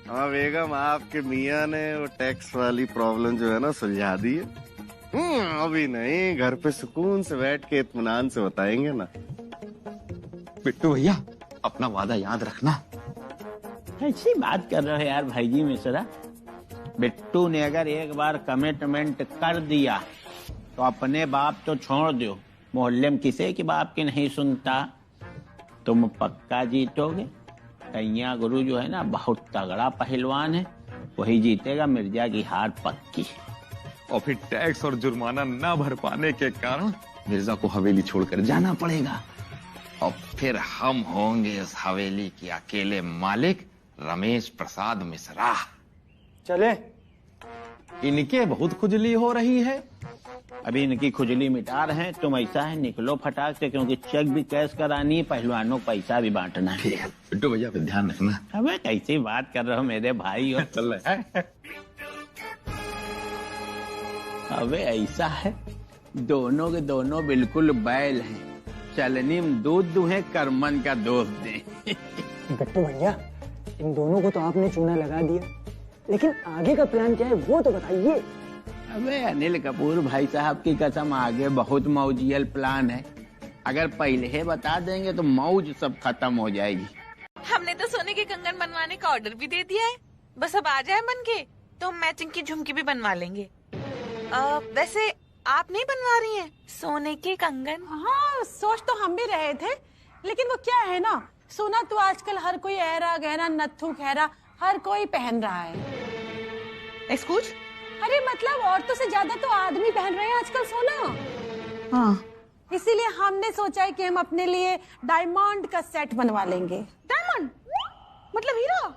हाँ बेगम, आपके मियाँ ने वो टैक्स वाली प्रॉब्लम जो है ना सुलझा दी है। अभी नहीं, घर पे सुकून से बैठ के इत्मीनान से बताएंगे ना। बिट्टू भैया अपना वादा याद रखना। ऐसी बात कर रहे हो यार भाई जी मिश्रा। बिट्टू ने अगर एक बार कमिटमेंट कर दिया तो अपने बाप तो छोड़ दो, मोहल्ले में किसी की बाप की नहीं सुनता। तुम पक्का जीतोगे। कैया गुरु जो है ना बहुत तगड़ा पहलवान है, वही जीतेगा, मिर्जा की हार पक्की। और फिर टैक्स और जुर्माना न भर पाने के कारण मिर्जा को हवेली छोड़कर जाना पड़ेगा, और फिर हम होंगे उस हवेली के अकेले मालिक, रमेश प्रसाद मिश्रा। चले। इनके बहुत खुजली हो रही है। अभी इनकी खुजली मिटा रहे हैं, तुम ऐसा है निकलो फटाक से, क्योंकि चेक भी कैश करानी है, पहलवानों को पैसा भी बांटना है। बिट्टू भैया पे ध्यान रखना। अबे कैसी बात कर रहे हो मेरे भाई हो। चल रहा है। अबे ऐसा है, दोनों के दोनों बिल्कुल बैल हैं, चलनी में दूध दूहे, करमन का दोस्त दे। बिट्टू भैया, इन दोनों को तो आपने चूना लगा दिया, लेकिन आगे का प्लान क्या है वो तो बताइए। अबे अनिल कपूर भाई साहब की कसम, आगे बहुत मौजियल प्लान है। अगर पहले ही बता देंगे तो मौज सब खत्म हो जाएगी। हमने तो सोने के कंगन बनवाने का ऑर्डर भी दे दिया है, बस अब आ जाए बन के तो हम मैचिंग की झुमकी भी बनवा लेंगे। वैसे आप नहीं बनवा रही हैं सोने के कंगन? हाँ सोच तो हम भी रहे थे, लेकिन वो क्या है ना, सोना तो आजकल हर कोई ऐरा गहरा नत्थु खैरा हर कोई पहन रहा है। एक्सक्यूज? अरे मतलब औरतों से ज्यादा तो आदमी पहन रहे हैं आजकल सोना। हाँ, इसीलिए हमने सोचा है कि हम अपने लिए डायमंड का सेट बनवा लेंगे। डायमंड मतलब हीरा?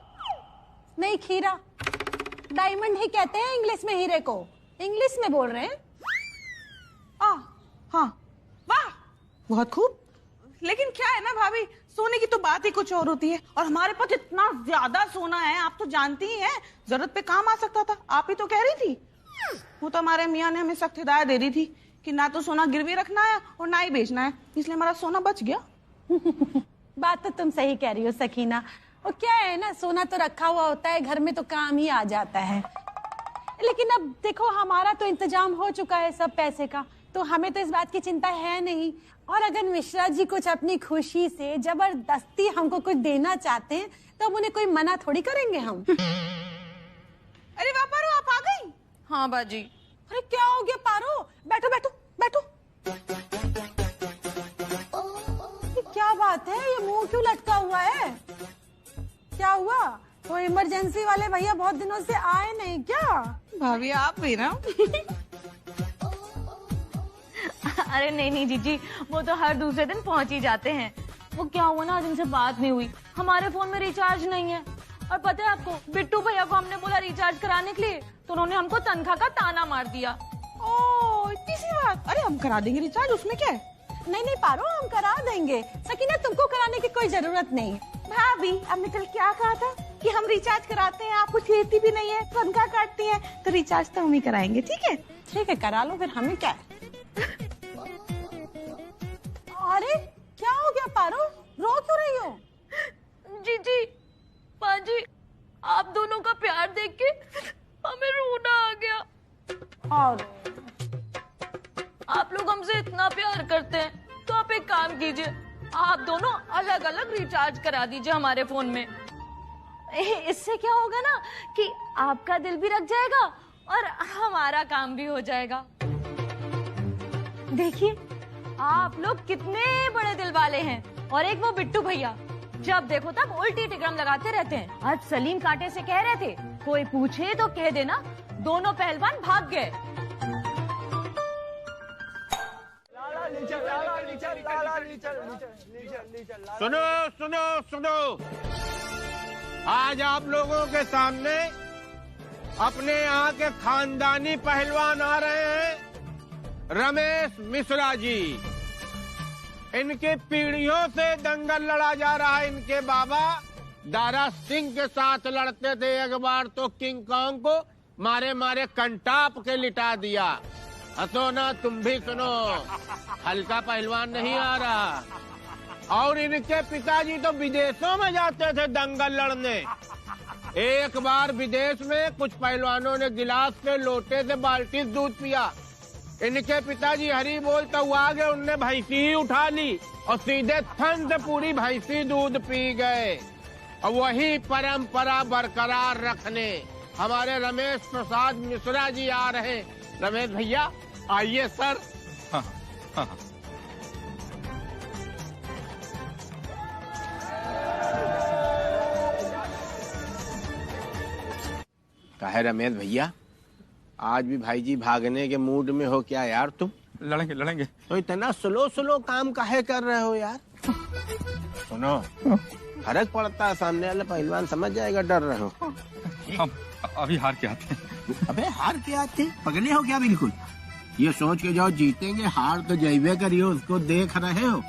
नहीं खीरा, डायमंड ही कहते हैं इंग्लिश में हीरे को। इंग्लिश में बोल रहे हैं। हाँ, वाह बहुत खूब। लेकिन क्या है ना भाभी, सोने की तो बात ही कुछ और होती है, और हमारे पास इतना ज्यादा सोना है, आप तो जानती ही हैं, जरूरत पे काम आ सकता था। आप ही तो कह रही थी। वो तो हमारे मियाँ ने हमें सख्त हिदायत दे दी थी कि ना तो सोना गिरवी रखना है और ना ही बेचना है, इसलिए हमारा सोना बच गया। बात तो तुम सही कह रही हो सकीना। और क्या है ना, सोना तो रखा हुआ होता है घर में तो काम ही आ जाता है। लेकिन अब देखो हमारा तो इंतजाम हो चुका है सब पैसे का, तो हमें तो इस बात की चिंता है नहीं। और अगर मिश्रा जी कुछ अपनी खुशी से जबरदस्ती हमको कुछ देना चाहते हैं तो हम उन्हें कोई मना थोड़ी करेंगे हम। अरे वाह पारो, आप आ गई? हाँ बाजी। अरे क्या हो गया पारो? बैठो बैठो बैठो। ये क्या बात है, ये मुंह क्यों लटका हुआ है? क्या हुआ? तो इमरजेंसी वाले भैया बहुत दिनों से आए नहीं क्या? भाभी आप भी ना। अरे नहीं जीजी, वो तो हर दूसरे दिन पहुंच ही जाते हैं। वो क्या हुआ ना, आज उनसे बात नहीं हुई, हमारे फोन में रिचार्ज नहीं है। और पता है आपको, बिट्टू भैया को हमने बोला रिचार्ज कराने के लिए, तो उन्होंने हमको तनख्वाह का ताना मार दिया। ओ इतनी सी बात। अरे हम करा देंगे रिचार्ज, उसमें क्या है? नहीं नहीं पारो, हम करा देंगे। सकीना तुमको कराने की कोई जरूरत नहीं। भाभी आपने कल क्या कहा था कि हम रिचार्ज कराते हैं, आप कुछ लेती भी नहीं है, तनख्वाह काटती है, तो रिचार्ज तो हम ही कराएंगे। ठीक है ठीक है, करा लो फिर, हमें क्या है। अरे क्या हो गया पारो, रो क्यों रही हो? जीजी पाजी, आप दोनों का प्यार देख के हमें रोना आ गया। और आप लोग हमसे इतना प्यार करते हैं तो आप एक काम कीजिए, आप दोनों अलग अलग रिचार्ज करा दीजिए हमारे फोन में। इससे क्या होगा ना कि आपका दिल भी रख जाएगा और हमारा काम भी हो जाएगा। देखिए आप लोग कितने बड़े दिल वाले हैं। और एक वो बिट्टू भैया, जब देखो तब उल्टी टिकरम लगाते रहते हैं। आज सलीम कांटे से कह रहे थे कोई पूछे तो कह देना दोनों पहलवान भाग गए। सुनो सुनो सुनो, आज आप लोगों के सामने अपने यहाँ के खानदानी पहलवान आ रहे हैं, रमेश मिश्रा जी। इनके पीढ़ियों से दंगल लड़ा जा रहा है। इनके बाबा दारा सिंह के साथ लड़ते थे, एक बार तो किंग कॉन्ग को मारे मारे कंटाप के लिटा दिया। हंसो ना, तुम भी सुनो, हल्का पहलवान नहीं आ रहा। और इनके पिताजी तो विदेशों में जाते थे दंगल लड़ने। एक बार विदेश में कुछ पहलवानों ने गिलास के लोटे से बाल्टी दूध पिया। इनके पिताजी हरी बोलता हुआ आ गए, उनने भैंसी ही उठा ली और सीधे थन से पूरी भैंसी दूध पी गए। और वही परंपरा बरकरार रखने हमारे रमेश प्रसाद मिश्रा जी आ रहे। रमेश भैया आइए सर। हाँ, हाँ, हाँ। काहे रमेश भैया, आज भी भाई जी भागने के मूड में हो क्या यार तुम? लड़ेंगे लड़ेंगे। तो इतना स्लो स्लो काम काहे कर रहे हो यार? सुनो, फर्क पड़ता है, सामने वाला पहलवान समझ जाएगा डर रहे हो। हम अभी हार के आते हैं। अबे हार के आते? पगले हो क्या बिल्कुल? ये सोच के जाओ जीतेंगे, हार तो जैवे करियो, उसको देख रहे हो।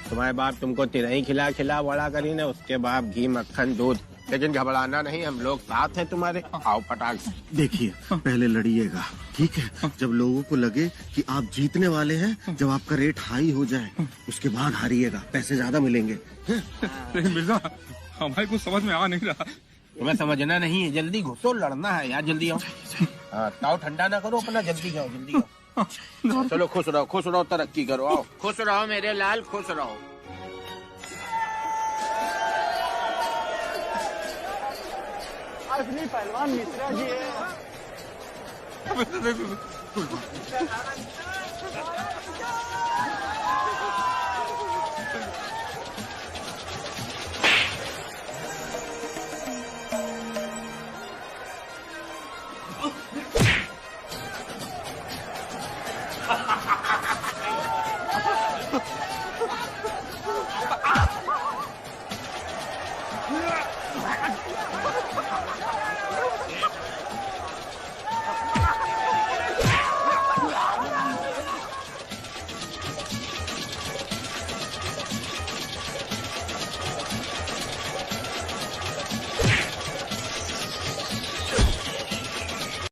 तुम्हारे बाप तुमको तिरही खिला खिला बड़ा करी ना, उसके बाद घी मक्खन दूध। लेकिन घबराना नहीं, हम लोग साथ हैं तुम्हारे। आओ फटाक। देखिए, पहले लड़िएगा, ठीक है? जब लोगों को लगे कि आप जीतने वाले हैं, जब आपका रेट हाई हो जाए, उसके बाद हारिएगा, पैसे ज्यादा मिलेंगे। लेकिन मिर्जा, हमारे कुछ समझ में आ नहीं रहा। तुम्हें समझना नहीं है, जल्दी घुसो, लड़ना है यार, जल्दी आओ। हाँ, ताव ठंडा ना करो अपना, जल्दी जाओ, जल्दी आओ। चलो खुश रहो, तरक्की करो, आओ। खुश रहो मेरे लाल, खुश रहो। असली पहलवान मिश्रा जी है।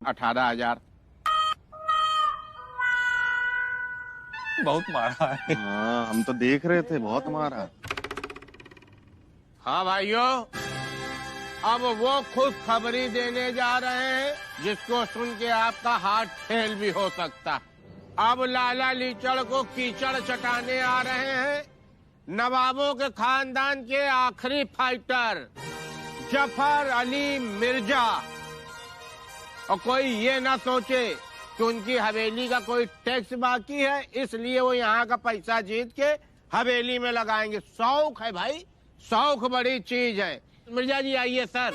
18,000। बहुत मारा है। हाँ हम तो देख रहे थे, बहुत मारा। हाँ भाइयों, अब वो खुशखबरी देने जा रहे हैं जिसको सुन के आपका हार्ट फेल भी हो सकता। अब लाला लीचड़ को कीचड़ चटाने आ रहे हैं नवाबों के खानदान के आखिरी फाइटर जफर अली मिर्जा। और कोई ये ना सोचे कि उनकी हवेली का कोई टैक्स बाकी है, इसलिए वो यहाँ का पैसा जीत के हवेली में लगाएंगे। शौक है भाई, शौक बड़ी चीज है। मिर्जा जी आइए सर।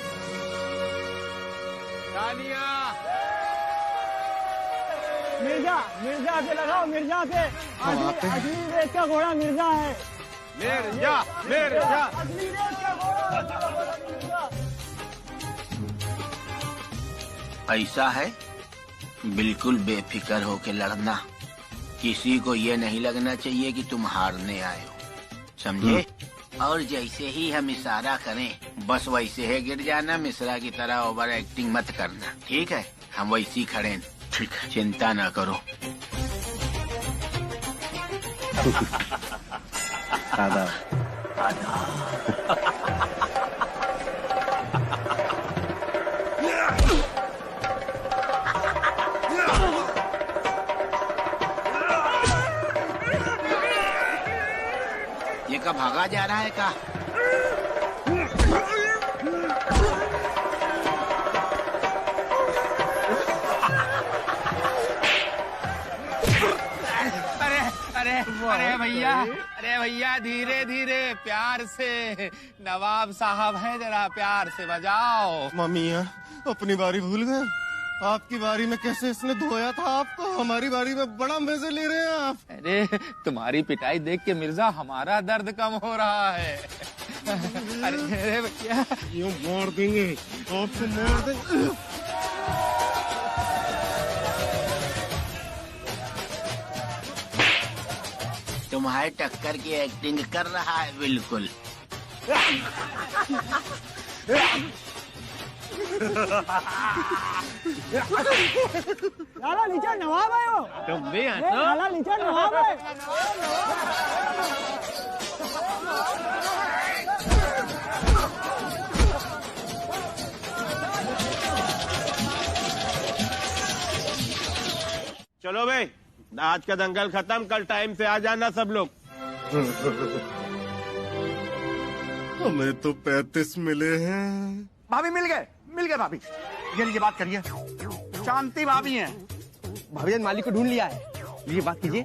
तालियां। मिर्जा से लगाओ, मिर्जा से। असली रेत का घोड़ा मिर्जा है। मिर्जा। असली रेत का घोड़ा। ऐसा है, बिल्कुल बेफिक्र होके लड़ना। किसी को ये नहीं लगना चाहिए कि तुम हारने आए हो, समझे? और जैसे ही हम इशारा करें बस वैसे ही गिर जाना। मिश्रा की तरह ओवर एक्टिंग मत करना, ठीक है? हम वैसे ही खड़े हैं, ठीक है? चिंता ना करो। ये कब भागा जा रहा है का? अरे भैया धीरे धीरे प्यार से। नवाब साहब हैं, जरा प्यार से बजाओ। मम्मिया अपनी बारी भूल गए। आपकी बारी में कैसे इसने धोया था आपको, हमारी बारी में बड़ा मजे ले रहे हैं आप। अरे तुम्हारी पिटाई देख के मिर्जा हमारा दर्द कम हो रहा है। अरे भैया यूं मार देंगे आपको, मार देंगे। तुम्हारे टक्कर की एक्टिंग कर रहा है बिल्कुल। लाला लीचड़ नवाब है वो। तुम भी ये लाला लीचड़ नवाब है। चलो भाई, आज का दंगल खत्म, कल टाइम से आ जाना सब लोग। हमें तो 35 मिले हैं। भाभी मिल गए भाभी। ये लीजिए, बात करिए। शांति भाभी हैं। भाभी ने मालिक को ढूंढ लिया है। ये बात कीजिए।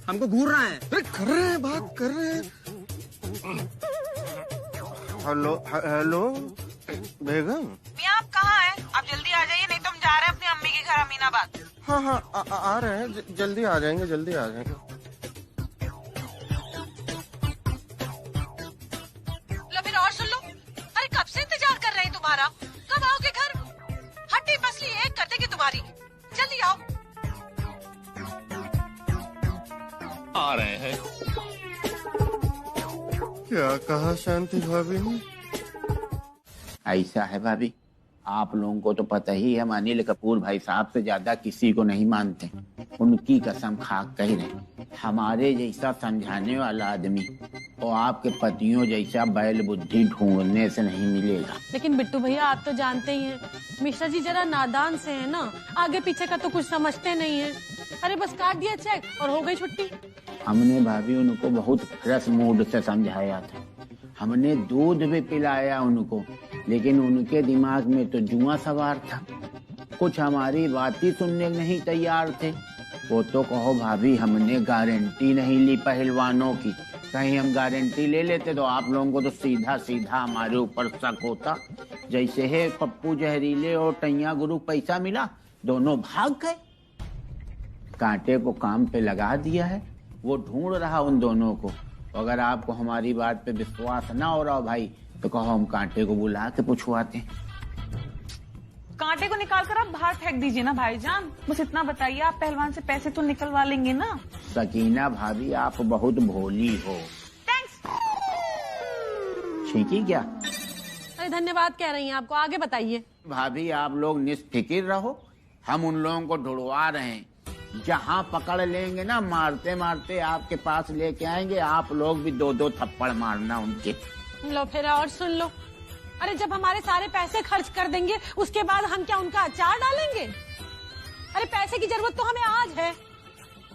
हमको घूर रहे हैं। अरे कर रहे हैं, बात कर रहे हैं। हेलो बेगम। मियाँ आप कहाँ हैं? आप जल्दी आ जाइए, नहीं तो हम जा रहे हैं अपनी अम्मी के घर अमीनाबाद। हाँ आ रहे हैं, जल्दी आ जाएंगे, जल्दी आ जाएंगे। लो फिर और सुन लो। अरे कब से इंतजार कर रहे हैं तुम्हारा, कब आओगे घर? हड्डी पसली एक कर देगी तुम्हारी, जल्दी आओ। आ रहे हैं। क्या कहा शांति भाभी ने? ऐसा है भाभी, आप लोगों को तो पता ही है, हम अनिल कपूर भाई साहब से ज्यादा किसी को नहीं मानते। उनकी कसम खा कह रहे, हमारे जैसा समझाने वाला आदमी और आपके पतियों जैसा बैल बुद्धि ढूंढने से नहीं मिलेगा। लेकिन बिट्टू भैया आप तो जानते ही हैं, मिश्रा जी जरा नादान से है ना, आगे पीछे का तो कुछ समझते नहीं है। अरे बस काट दिया चेक और हो गई छुट्टी। हमने भाभी उनको बहुत फ्रेश मूड से समझाया था, हमने दूध भी पिलाया उनको, लेकिन उनके दिमाग में तो जुआ सवार था। कुछ हमारी बात ही सुनने नहीं तैयार थे। वो तो कहो भाभी, हमने गारंटी नहीं ली पहलवानों की। कहीं हम गारंटी ले लेते तो आप लोगों को तो सीधा सीधा हमारे ऊपर शक होता। जैसे है पप्पू जहरीले और टैया गुरु पैसा मिला, दोनों भाग गए। कांटे को काम पे लगा दिया है, वो ढूंढ रहा उन दोनों को। अगर आपको हमारी बात पे विश्वास ना हो रहा भाई, तो कहो हम कांटे को बुला के पूछवाते हैं। कांटे को निकाल कर आप बाहर फेंक दीजिए ना भाईजान। बस इतना बताइए, आप पहलवान से पैसे तो निकलवा लेंगे ना? सकीना भाभी आप बहुत भोली हो। थैंक्स। छींकी क्या? अरे सारे धन्यवाद कह रही हैं आपको, आगे बताइए। भाभी आप लोग निस्फिक्र रहो, हम उन लोगों को ढूंढवा रहे हैं। जहाँ पकड़ लेंगे ना, मारते मारते आपके पास लेके आएंगे। आप लोग भी 2-2 थप्पड़ मारना उनके। लो फिर और सुन लो। अरे जब हमारे सारे पैसे खर्च कर देंगे उसके बाद हम क्या उनका अचार डालेंगे? अरे पैसे की जरूरत तो हमें आज है।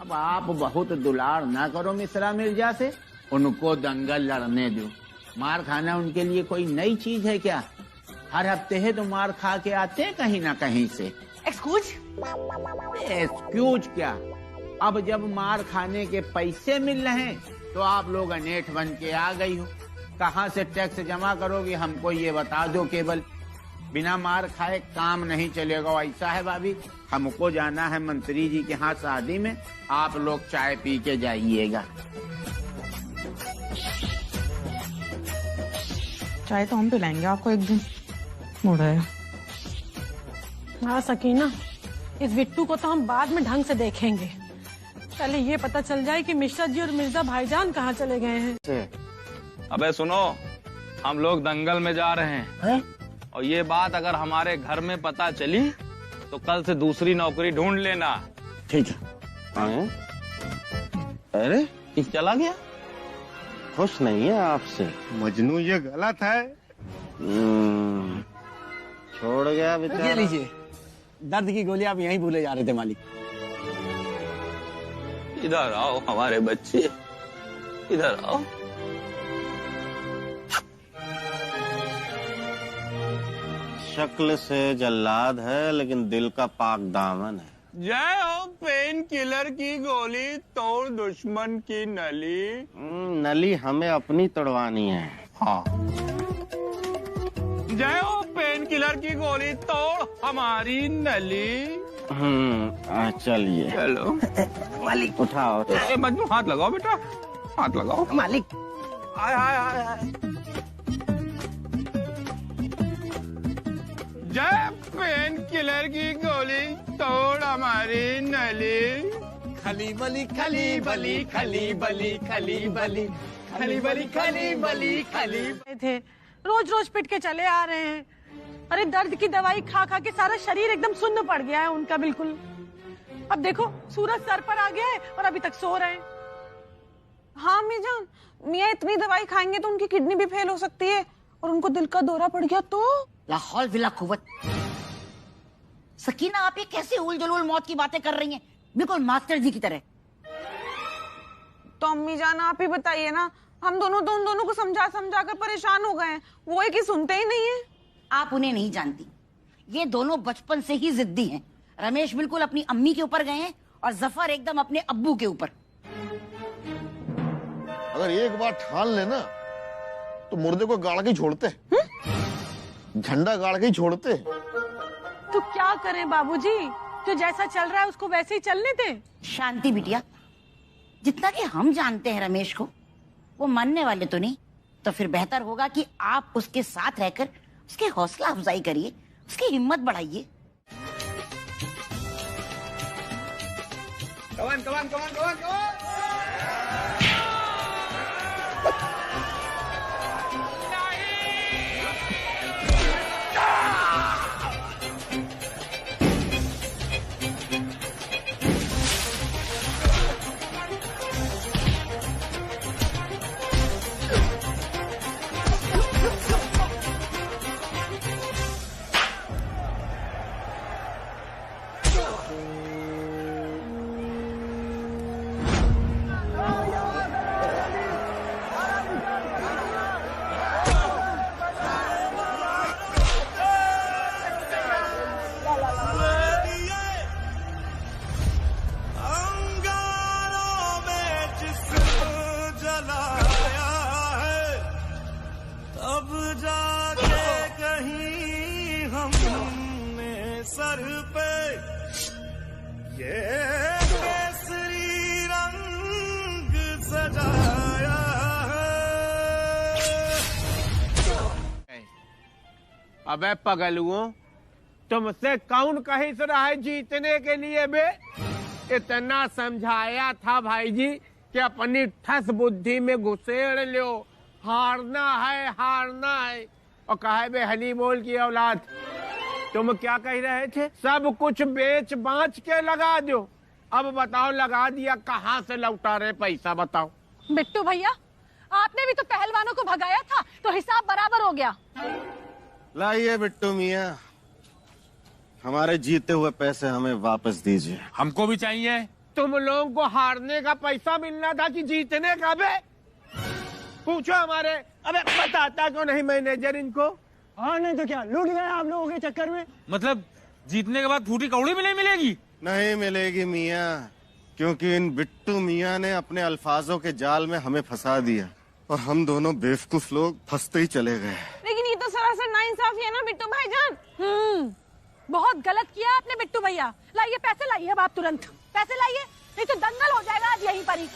अब आप बहुत दुलार ना करो मिश्रा मिर्जा से, उनको दंगल लड़ने दो। मार खाना उनके लिए कोई नई चीज है क्या? हर हफ्ते है तो मार खा के आते हैं कहीं ना कहीं से। एक्सक्यूज क्या? अब जब मार खाने के पैसे मिल रहे हैं तो आप लोग अनेठ बन के आ गई हो। कहाँ से टैक्स जमा करोगे हमको ये बता दो। केवल बिना मार खाए काम नहीं चलेगा। ऐसा है भाभी, हमको जाना है मंत्री जी के यहाँ शादी में, आप लोग चाय पी के जाइएगा। चाय तो हम पिलाएंगे आपको एक दिन। मुड़ा है। हाँ सकीना, इस बिट्टू को तो हम बाद में ढंग से देखेंगे। पहले ये पता चल जाए कि मिश्रा जी और मिर्जा भाईजान कहाँ चले गए हैं। अबे सुनो, हम लोग दंगल में जा रहे हैं और ये बात अगर हमारे घर में पता चली तो कल से दूसरी नौकरी ढूंढ लेना। ठीक है। अरे किस चला गया? खुश नहीं है आपसे मजनू, ये गलत है। छोड़ गया बेचारा। ये लीजिए, दर्द की गोली आप यहीं भूले जा रहे थे मालिक। इधर आओ हमारे बच्चे, इधर आओ। शक्ल से जल्लाद है लेकिन दिल का पाक दामन है। जय हो पेन किलर की गोली, तोड़ दुश्मन की नली। नली हमें अपनी तोड़वानी है। हाँ। जय हो पेन किलर की गोली, तोड़ हमारी नली। चलिए चलो मालिक। उठाओ। मजनू हाथ लगाओ बेटा, हाथ लगाओ। मालिक आय आय आय। जय पेन किलर की गोली, तोड़ हमारी नली। खली बली खली बली खली बली खली बली खली बली खली बली खली थे। रोज रोज पिट के चले आ रहे हैं। अरे दर्द की दवाई खा खा के सारा शरीर एकदम सुन्न पड़ गया है उनका बिल्कुल। अब देखो सूरज सर पर आ गया है और अभी तक सो रहे हैं। हाँ मीजान, मियाँ इतनी दवाई खाएंगे तो उनकी किडनी भी फेल हो सकती है और उनको दिल का दौरा पड़ गया तो। लाहौल विला कुव्वत। सकीना, आप ये कैसे उल जलूल मौत की बातें कर रही हैं? बिल्कुल मास्टर जी की तरह। तो अम्मी जान आप ही बताइए ना, हम दोनों तो उन दोनों को समझा समझा कर परेशान हो गए हैं, वो एक ही सुनते ही नहीं है। आप उन्हें नहीं जानती, ये दोनों बचपन से ही जिद्दी हैं। रमेश बिल्कुल अपनी अम्मी के ऊपर गए हैं और जफर एकदम अपने अब्बू के ऊपर। अगर एक बार ठान लेना तो मुर्दे को गाड़ के छोड़ते, झंडा गाड़ के छोड़ते। तो क्या करें बाबूजी, जो जैसा चल रहा है उसको वैसे ही चलने दें। शांति बिटिया, जितना कि हम जानते हैं रमेश को, वो मानने वाले तो नहीं। तो फिर बेहतर होगा कि आप उसके साथ रहकर उसकी हौसला अफजाई करिए, उसकी हिम्मत बढ़ाइए। कमान कमान कमान कमान कमान। अबे पगलुओं, तुमसे कौन कहीं से रहा है जीतने के लिए बे? इतना समझाया था भाई जी कि अपनी ठस बुद्धि में घुसेड़ लो, हारना है हारना है। और कहा बे हली बोल की औलाद। तुम क्या कह रहे थे? सब कुछ बेच बांच के लगा दो। अब बताओ, लगा दिया, कहाँ से लौटा रहे पैसा बताओ? बिट्टू भैया, आपने भी तो पहलवानों को भगाया था, तो हिसाब बराबर हो गया। लाइए बिट्टू मियाँ, हमारे जीते हुए पैसे हमें वापस दीजिए। हमको भी चाहिए। तुम लोगों को हारने का पैसा मिलना था कि जीतने का? बे पूछो हमारे। अबे बताता क्यों नहीं मैनेजर इनको? हाँ नहीं तो क्या, लूट गए आप लोगों के चक्कर में। मतलब जीतने के बाद फूटी कौड़ी भी नहीं मिलेगी? नहीं मिलेगी मियाँ, क्योंकि इन बिट्टू मियाँ ने अपने अल्फाजों के जाल में हमें फंसा दिया और हम दोनों बेवकूफ लोग फंसते ही चले गए। लेकिन ये तो सरासर नाइंसाफी है ना बिट्टू भाईजान। बहुत गलत किया आपने बिट्टू भैया। लाइए पैसे, लाइए अब आप तुरंत पैसे लाइए, नहीं तो दंगल हो जाएगा आज यहीं पर ही।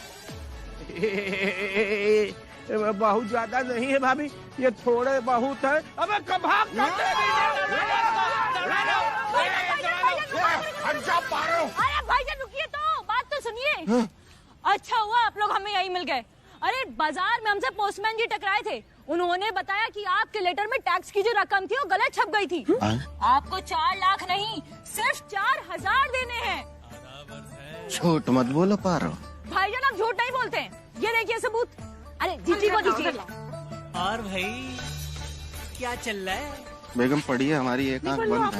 बहुत ज्यादा नहीं है भाभी, ये थोड़े बहुत है। अबे कभाग अरे भाईजान रुकिए तो, बात तो सुनिए। अच्छा हुआ आप लोग हमें यही मिल गए। अरे बाजार में हमसे पोस्टमैन जी टकराए थे, उन्होंने बताया कि आपके लेटर में टैक्स की जो रकम थी वो गलत छप गई थी। आपको 4 लाख नहीं, सिर्फ 4000 देने हैं। झूठ मत बोलो पारो। भाईजान आप झूठ नहीं बोलते हैं, ये देखिए सबूत। अरे जीजी को दीजिए। और भाई क्या चल रहा है? बेगम पढ़िए, हमारी एक आंख बंद है।